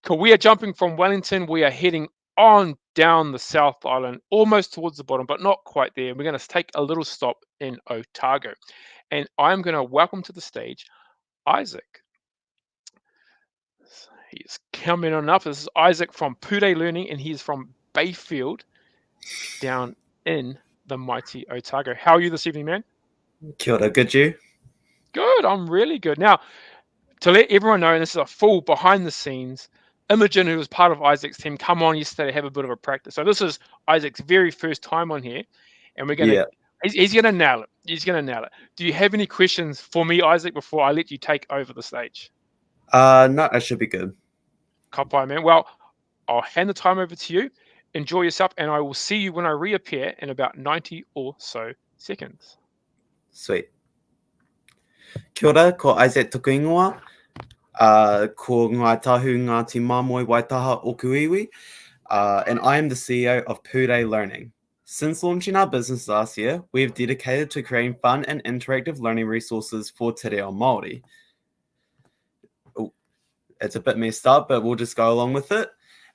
Cool. We are jumping from Wellington. We are heading on down the South Island, almost towards the bottom, but not quite there. We're going to take a little stop in Otago. And I'm going to welcome to the stage Isaac. He's coming on up. This is Isaac from Purei Learning, and he's from Bayfield down in the mighty Otago. How are you this evening, man? Kia ora, good you? Good. I'm really good. Now, to let everyone know, and this is a full behind the scenes, Imogen, who was part of Isaac's team, come on yesterday to have a bit of a practice. So this is Isaac's very first time on here, and we're going to, he's going to nail it. He's going to nail it. Do you have any questions for me, Isaac, before I let you take over the stage? No, I should be good. Kapai, man. Well, I'll hand the time over to you. Enjoy yourself, and I will see you when I reappear in about 90 or so seconds. Sweet. Kia ora, ko Isaac tuku ingoa. Ko Ngāi Tahu Ngāti Māmoe Waitaha o Kuiwi. And I am the CEO of Purei Learning. Since launching our business last year, we have dedicated to creating fun and interactive learning resources for te reo Māori. It's a bit messed up, but we'll just go along with it.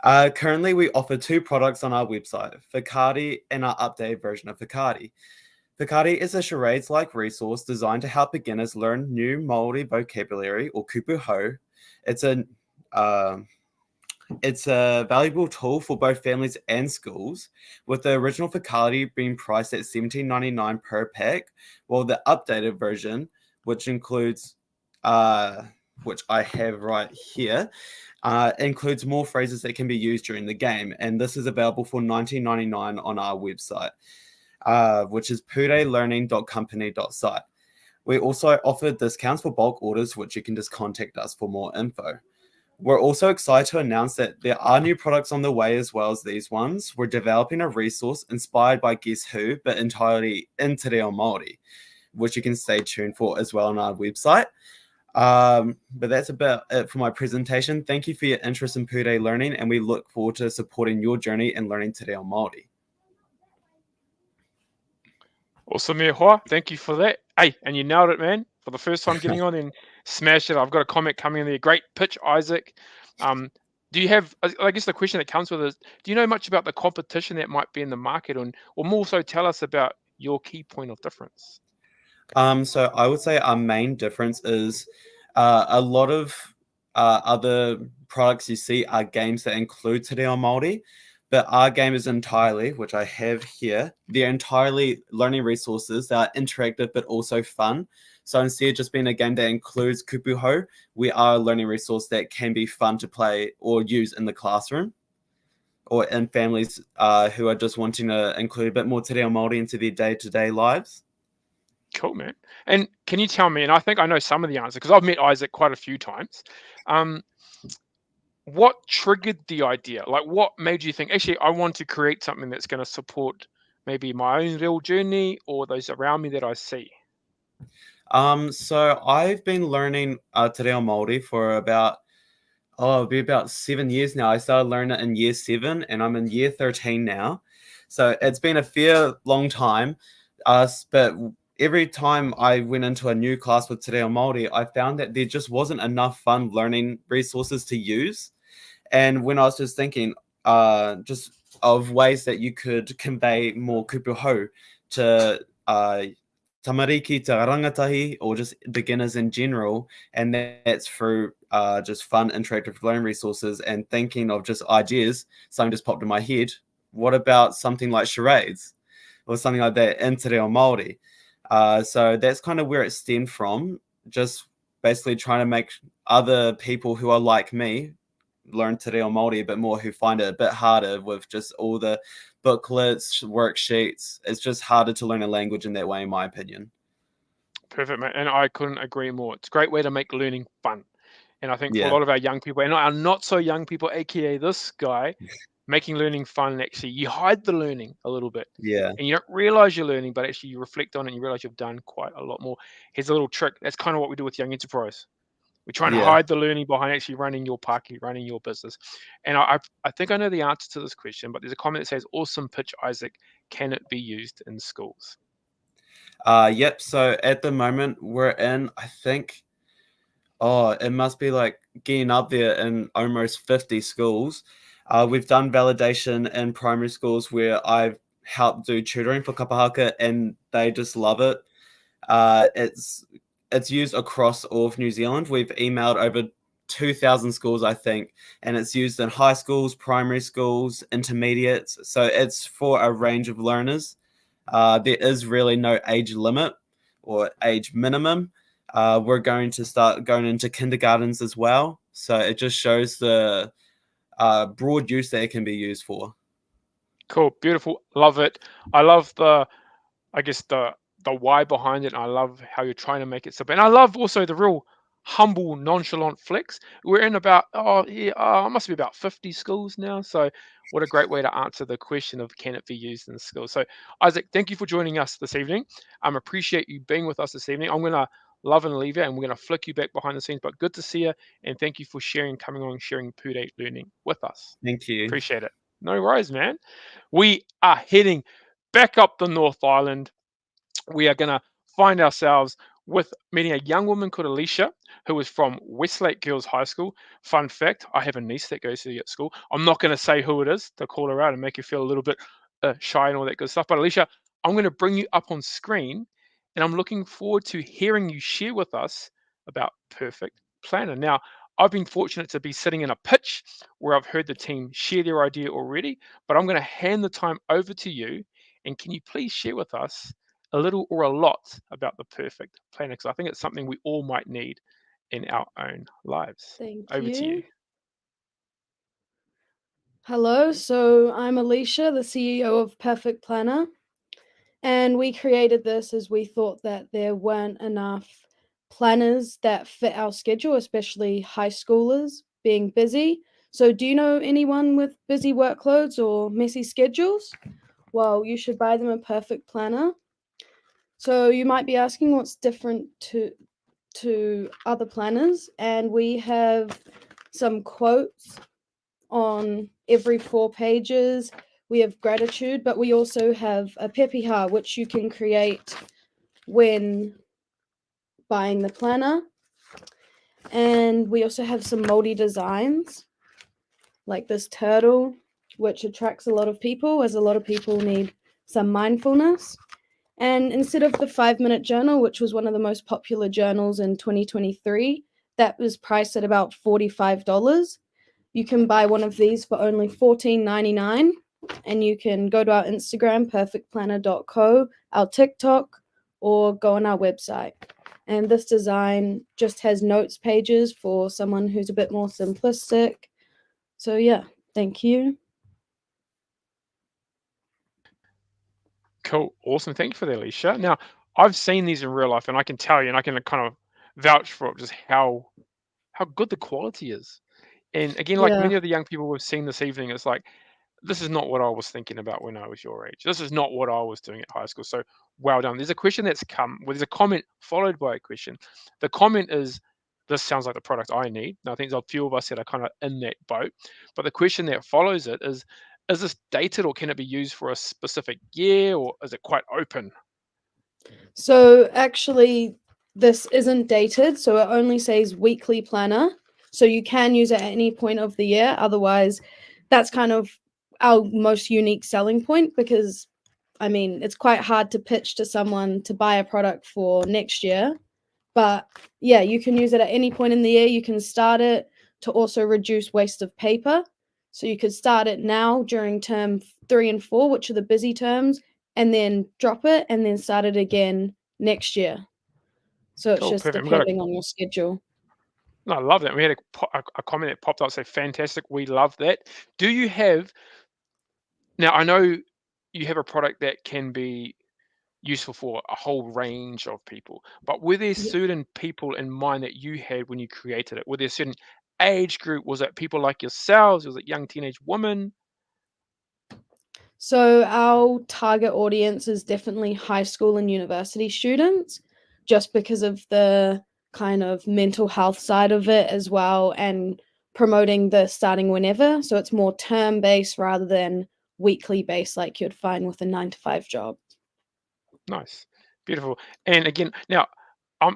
Currently, we offer 2 products on our website, Whakaari and our updated version of Whakaari. Whakaari is a charades-like resource designed to help beginners learn new Māori vocabulary, or kupu hau. It's a valuable tool for both families and schools, with the original Whakaari being priced at $17.99 per pack, while the updated version, which includes which I have right here, includes more phrases that can be used during the game. And this is available for $19.99 on our website, which is pureilearning.company.site. We also offer discounts for bulk orders, which you can just contact us for more info. We're also excited to announce that there are new products on the way as well as these ones. We're developing a resource inspired by Guess Who, but entirely in te reo Māori, which you can stay tuned for as well on our website. But that's about it for my presentation. Thank you for your interest in Purei Learning, and we look forward to supporting your journey in learning te reo Māori. Awesome, mea hoa. Thank you for that. Hey, and you nailed it, man. For the first time getting on and smashed it. I've got a comment coming in there. Great pitch, Isaac. Do you have, I guess the question that comes with is, do you know much about the competition that might be in the market, or more so tell us about your key point of difference? So I would say our main difference is a lot of other products you see are games that include Te Reo Māori, but our game is entirely, which I have here, they're entirely learning resources that are interactive but also fun. So instead of just being a game that includes kupuhau, we are a learning resource that can be fun to play or use in the classroom or in families who are just wanting to include a bit more Te Reo Māori into their day-to-day lives. Cool, man. And can you tell me, and I think I know some of the answer because I've met Isaac quite a few times, what triggered the idea? Like, what made you think, actually, I want to create something that's going to support maybe my own real journey or those around me that I see? So I've been learning Te Reo Māori for about, it'll be about 7 years now. I started learning it in year 7 and I'm in year 13 now. So it's been a fair long time. But every time I went into a new class with Te Reo Māori, I found that there just wasn't enough fun learning resources to use. And when I was just thinking just of ways that you could convey more kupuhau to tamariki, to rangatahi, or just beginners in general, and that's through just fun, interactive learning resources and thinking of just ideas, something just popped in my head. What about something like charades or something like that in Te Reo Māori? So that's kind of where it stemmed from, just basically trying to make other people who are like me learn Te Reo Māori a bit more, who find it a bit harder with just all the booklets, worksheets. It's just harder to learn a language in that way, in my opinion. Perfect, mate. And I couldn't agree more. It's a great way to make learning fun. And I think for a Yeah. lot of our young people, and our not so young people, aka this guy, making learning fun, actually, you hide the learning a little bit. Yeah. And you don't realize you're learning, but actually you reflect on it and you realize you've done quite a lot more. Here's a little trick. That's kind of what we do with Young Enterprise. We're trying to Yeah. hide the learning behind actually running your parky, running your business. And I think I know the answer to this question, but there's a comment that says, awesome pitch, Isaac. Can it be used in schools? Yep. So at the moment we're in, I think, it must be like getting up there in almost 50 schools. We've done validation in primary schools where I've helped do tutoring for kapahaka and they just love it. It's used across all of New Zealand. We've emailed over 2,000 schools, I think, and it's used in high schools, primary schools, intermediates. So it's for a range of learners. There is really no age limit or age minimum. We're going to start going into kindergartens as well. So it just shows the broad use that it can be used for. Cool, beautiful, love it. I love the why behind it. And I love how you're trying to make it simple, and I love also the real humble, nonchalant flex. We're in about it must be about 50 schools now. So what a great way to answer the question of can it be used in schools. So Isaac, thank you for joining us this evening. Appreciate you being with us this evening. I'm gonna love and leave you, and we're gonna flick you back behind the scenes. But good to see you, and thank you for coming on, sharing Purei Learning with us. Thank you. Appreciate it. No worries, man. We are heading back up the North Island. We are going to find ourselves with meeting a young woman called Alicia, who is from Westlake Girls High School. Fun fact, I have a niece that goes to the school. I'm not going to say who it is to call her out and make her feel a little bit shy and all that good stuff. But Alicia, I'm going to bring you up on screen, and I'm looking forward to hearing you share with us about Perfect Planner. Now, I've been fortunate to be sitting in a pitch where I've heard the team share their idea already, but I'm going to hand the time over to you. And can you please share with us a little or a lot about the Perfect Planner? Because I think it's something we all might need in our own lives. Thank Over to you. Hello, so I'm Alicia, the CEO of Perfect Planner, and we created this as we thought that there weren't enough planners that fit our schedule, especially high schoolers being busy. So do you know anyone with busy workloads or messy schedules? Well, you should buy them a Perfect Planner. So you might be asking what's different to other planners, and we have some quotes on every 4 pages. We have gratitude, but we also have a pepiha, which you can create when buying the planner. And we also have some moldy designs, like this turtle, which attracts a lot of people, as a lot of people need some mindfulness. And instead of the 5-minute journal, which was one of the most popular journals in 2023, that was priced at about $45. You can buy one of these for only $14.99, and you can go to our Instagram, perfectplanner.co, our TikTok, or go on our website. And this design just has notes pages for someone who's a bit more simplistic. So yeah, thank you. Cool. Awesome. Thank you for that, Alicia. Now, I've seen these in real life, and I can tell you, and I can kind of vouch for it, just how good the quality is. And again, like Yeah. many of the young people we've seen this evening, it's like, this is not what I was thinking about when I was your age. This is not what I was doing at high school. So well done. There's a question that's come, well, there's a comment followed by a question. The comment is, this sounds like the product I need. Now, I think there's a few of us that are kind of in that boat. But the question that follows it is this dated, or can it be used for a specific year, or is it quite open? So actually, this isn't dated, so it only says weekly planner. So you can use it at any point of the year. Otherwise, that's kind of our most unique selling point, because I mean, it's quite hard to pitch to someone to buy a product for next year. But yeah, you can use it at any point in the year. You can start it to also reduce waste of paper. So you could start it now during term 3 and 4, which are the busy terms, and then drop it and then start it again next year. So it's Cool, just perfect. We've got a depending on your schedule. No, I love that. We had a comment that popped up say, fantastic. We love that. Do you have, now I know you have a product that can be useful for a whole range of people, but were there Yeah. certain people in mind that you had when you created it? Were there a certain age group? Was it people like yourselves? Was it young teenage women? So our target audience is definitely high school and university students, just because of the kind of mental health side of it as well, and promoting the starting whenever. So it's more term based rather than weekly based like you'd find with a 9-to-5 job. Nice, beautiful. And again, now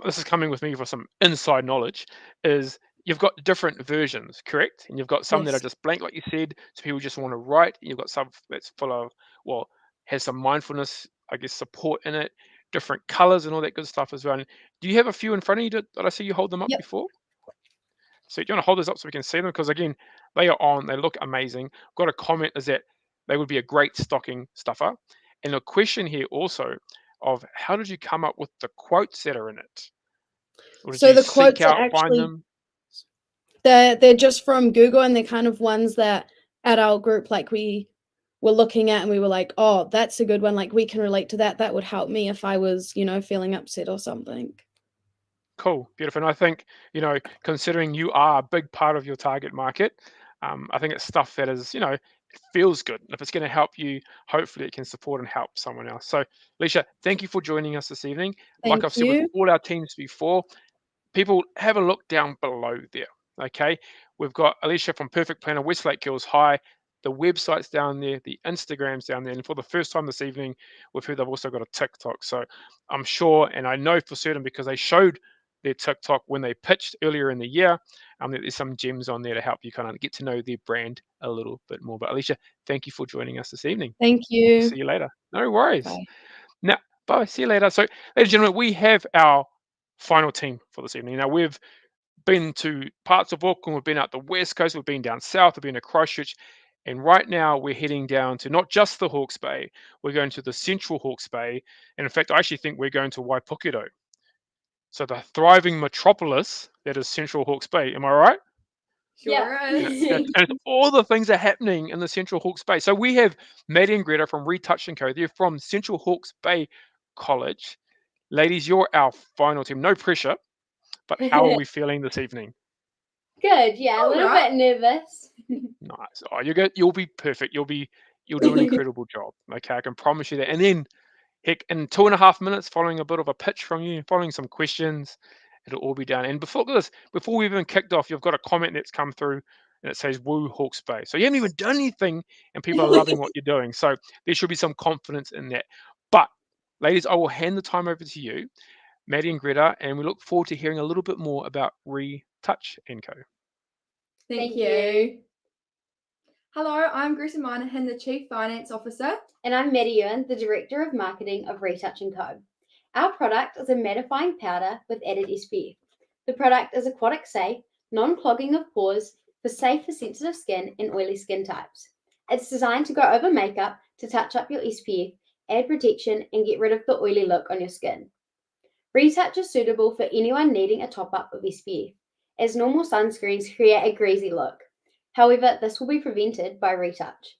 this is coming with me for some inside knowledge. Is you've got different versions, correct? And you've got some that are Yes. just blank, like you said, so people just want to write. And you've got some that's full of, well, has some mindfulness, I guess, support in it, different colors and all that good stuff as well. And do you have a few in front of you? Did I see you hold them up Yep. before? So do you want to hold those up so we can see them? Because again, they are on, they look amazing. Got a comment is that they would be a great stocking stuffer. And a question here also of how did you come up with the quotes that are in it? Or did So you the seek quotes are out, find actually them? they're just from Google, and they're kind of ones that at our group, like, we were looking at and we were like, oh, that's a good one. Like, we can relate to that. That would help me if I was, feeling upset or something. Cool, beautiful. And I think, considering you are a big part of your target market, I think it's stuff that is, it feels good. And if it's going to help you, hopefully it can support and help someone else. So, Alicia, thank you for joining us this evening. Like Thank I've said with you. all our teams before, people have a look down below there. Okay, we've got Alicia from Perfect Planner, Westlake Girls High. The website's down there, the Instagram's down there, and for the first time this evening, we've heard they've also got a TikTok. So I'm sure, and I know for certain because they showed their TikTok when they pitched earlier in the year, that there's some gems on there to help you kind of get to know their brand a little bit more. But Alicia, thank you for joining us this evening. Thank We'll see you. you later. No worries. Bye. Now, bye. See you later. So, ladies and gentlemen, we have our final team for this evening. Now, we've been to parts of Auckland, we've been out the west coast, we've been down south, we've been to Christchurch, and right now we're heading down to not just the Hawke's Bay, we're going to the central Hawke's Bay, and in fact, I actually think we're going to Waipuketo. So the thriving metropolis that is central Hawke's Bay. Am I right? Sure And it's all the things that are happening in the Central Hawke's Bay. So we have Maddie and Greta from Retouch Co. They're from Central Hawke's Bay College. Ladies, you're our final team. No pressure, but how are we feeling this evening? Good, yeah, a little bit nervous. Nice. Oh, you'll be perfect. You'll do an incredible job. Okay, I can promise you that. And then, heck, in 2.5 minutes, following a bit of a pitch from you, following some questions, it'll all be done. And before we even kicked off, you've got a comment that's come through, and it says "Woo Hawke's Bay." So you haven't even done anything, and people are loving what you're doing. So there should be some confidence in that. But, ladies, I will hand the time over to you, Maddie and Greta, and we look forward to hearing a little bit more about Retouch Co. Thank you. Hello, I'm Greta Minahan, the Chief Finance Officer. And I'm Maddie Ewan, the Director of Marketing of Retouch Co. Our product is a mattifying powder with added SPF. The product is aquatic safe, non-clogging of pores for safe for sensitive skin and oily skin types. It's designed to go over makeup to touch up your SPF, add protection, and get rid of the oily look on your skin. Retouch is suitable for anyone needing a top-up of SPF, as normal sunscreens create a greasy look. However, this will be prevented by Retouch.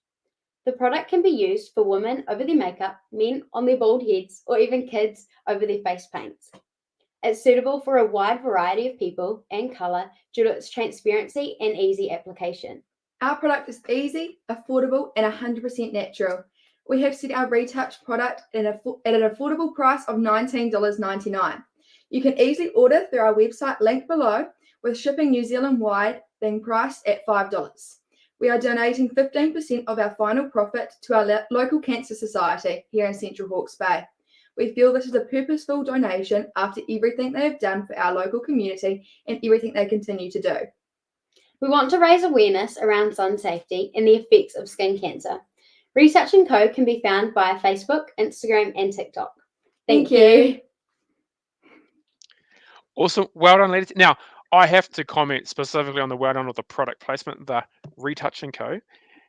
The product can be used for women over their makeup, men on their bald heads, or even kids over their face paints. It's suitable for a wide variety of people and colour due to its transparency and easy application. Our product is easy, affordable, and 100% natural. We have set our Retouch product at an affordable price of $19.99. You can easily order through our website linked below, with shipping New Zealand wide being priced at $5. We are donating 15% of our final profit to our local cancer society here in Central Hawke's Bay. We feel this is a purposeful donation after everything they have done for our local community and everything they continue to do. We want to raise awareness around sun safety and the effects of skin cancer. Retouch Co can be found via Facebook, Instagram, and TikTok. Thank you. Awesome. Well done, ladies. Now, I have to comment specifically on the well done of the product placement, the Retouch Co.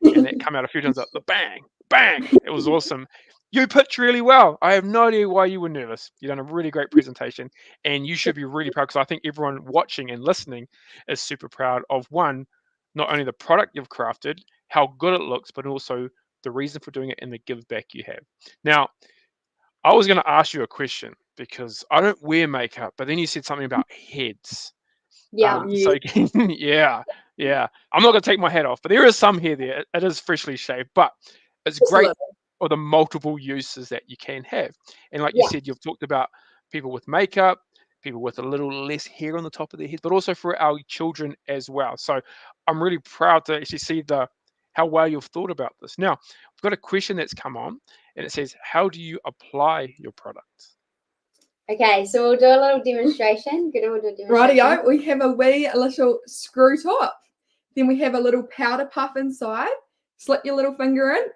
And that come out a few times, the bang, bang. It was awesome. You pitched really well. I have no idea why you were nervous. You've done a really great presentation, and you should be really proud, because I think everyone watching and listening is super proud of, one, not only the product you've crafted, how good it looks, but also the reason for doing it and the give back you have. Now, I was going to ask you a question because I don't wear makeup, but then you said something about heads. Yeah. So yeah. I'm not going to take my hat off, but there is some hair there. It is freshly shaved, but it's great for the multiple uses that you can have. And like you said, you've talked about people with makeup, people with a little less hair on the top of their head, but also for our children as well. So I'm really proud to actually see how well you've thought about this. Now, I've got a question that's come on, and it says, how do you apply your product? Okay, so we'll do a little demonstration. Good order demonstration. Rightio, we have a little screw top. Then we have a little powder puff inside. Slip your little finger in,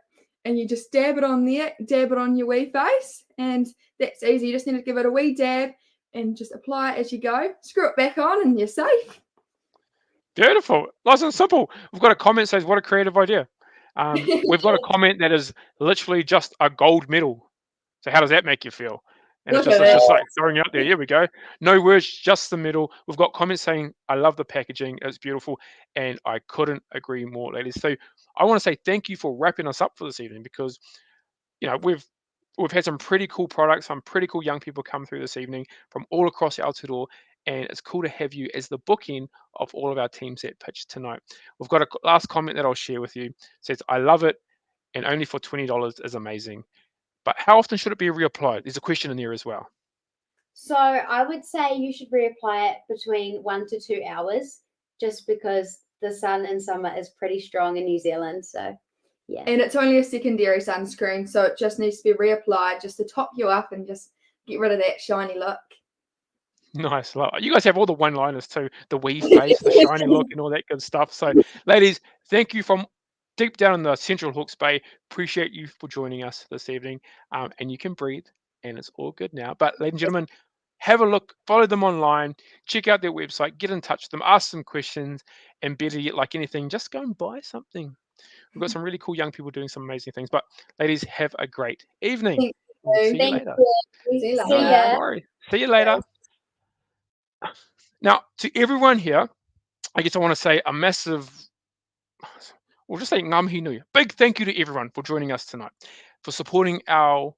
and you just dab it on there, dab it on your wee face, and that's easy. You just need to give it a wee dab and just apply it as you go. Screw it back on, and you're safe. Beautiful. Nice and simple. We've got a comment that says, what a creative idea. We've got a comment that is literally just a gold medal. So how does that make you feel? And it's just like throwing out there. Here we go. No words, just the medal. We've got comments saying, I love the packaging. It's beautiful. And I couldn't agree more, ladies. So I want to say thank you for wrapping us up for this evening, because, we've had some pretty cool products, some pretty cool young people come through this evening from all across Aotearoa, and it's cool to have you as the bookend of all of our teams that pitched tonight. We've got a last comment that I'll share with you. It says, I love it, and only for $20 is amazing. But how often should it be reapplied? There's a question in there as well. So I would say you should reapply it between 1 to 2 hours, just because the sun in summer is pretty strong in New Zealand. So yeah. And it's only a secondary sunscreen, so it just needs to be reapplied just to top you up and just get rid of that shiny look. Nice. You guys have all the one-liners too. The wee face, the shiny look, and all that good stuff. So, ladies, thank you from deep down in the Central Hawke's Bay. Appreciate you for joining us this evening. And you can breathe, and it's all good now. But, ladies and gentlemen, have a look, follow them online, check out their website, get in touch with them, ask some questions, and better yet, like anything, just go and buy something. We've got some really cool young people doing some amazing things. But, ladies, have a great evening. We'll see you later. See you No later. worries. See you later. Now, to everyone here, I guess I want to say a massive, we'll just say ngā mihi nui. Big thank you to everyone for joining us tonight, for supporting and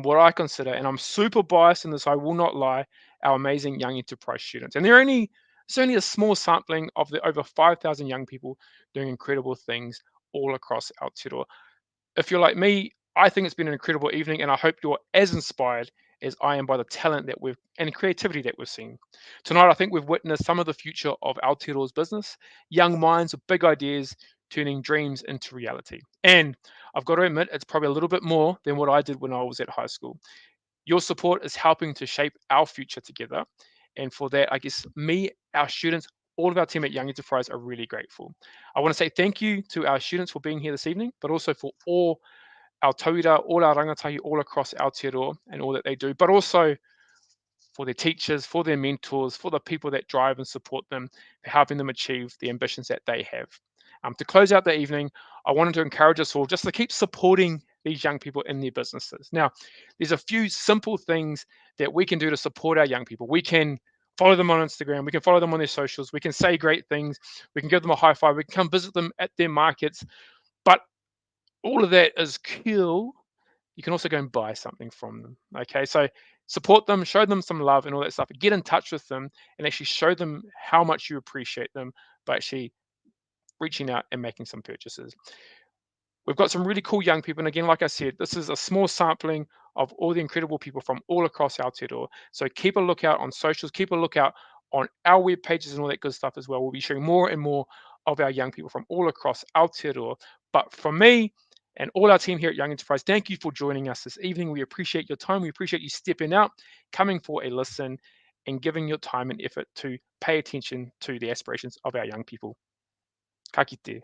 what I consider, and I'm super biased in this, I will not lie, our amazing young enterprise students. And it's only a small sampling of the over 5,000 young people doing incredible things all across Aotearoa. If you're like me, I think it's been an incredible evening, and I hope you're as inspired as I am by the talent and creativity that we've seen. Tonight, I think we've witnessed some of the future of Aotearoa's business, young minds with big ideas, turning dreams into reality. And I've got to admit, it's probably a little bit more than what I did when I was at high school. Your support is helping to shape our future together. And for that, I guess our students, all of our team at Young Enterprise are really grateful. I want to say thank you to our students for being here this evening, but also for all our tauira, all our rangatahi all across Aotearoa and all that they do, but also for their teachers, for their mentors, for the people that drive and support them, for helping them achieve the ambitions that they have. To close out the evening, I wanted to encourage us all just to keep supporting these young people in their businesses. Now, there's a few simple things that we can do to support our young people. We can follow them on Instagram. We can follow them on their socials. We can say great things. We can give them a high five. We can come visit them at their markets. But all of that is cool. You can also go and buy something from them. Okay, so support them, show them some love and all that stuff. Get in touch with them and actually show them how much you appreciate them by actually reaching out and making some purchases. We've got some really cool young people. And again, like I said, this is a small sampling of all the incredible people from all across Aotearoa. So keep a lookout on socials, keep a lookout on our web pages and all that good stuff as well. We'll be sharing more and more of our young people from all across Aotearoa. But from me and all our team here at Young Enterprise, thank you for joining us this evening. We appreciate your time. We appreciate you stepping out, coming for a listen, and giving your time and effort to pay attention to the aspirations of our young people. Ka kite.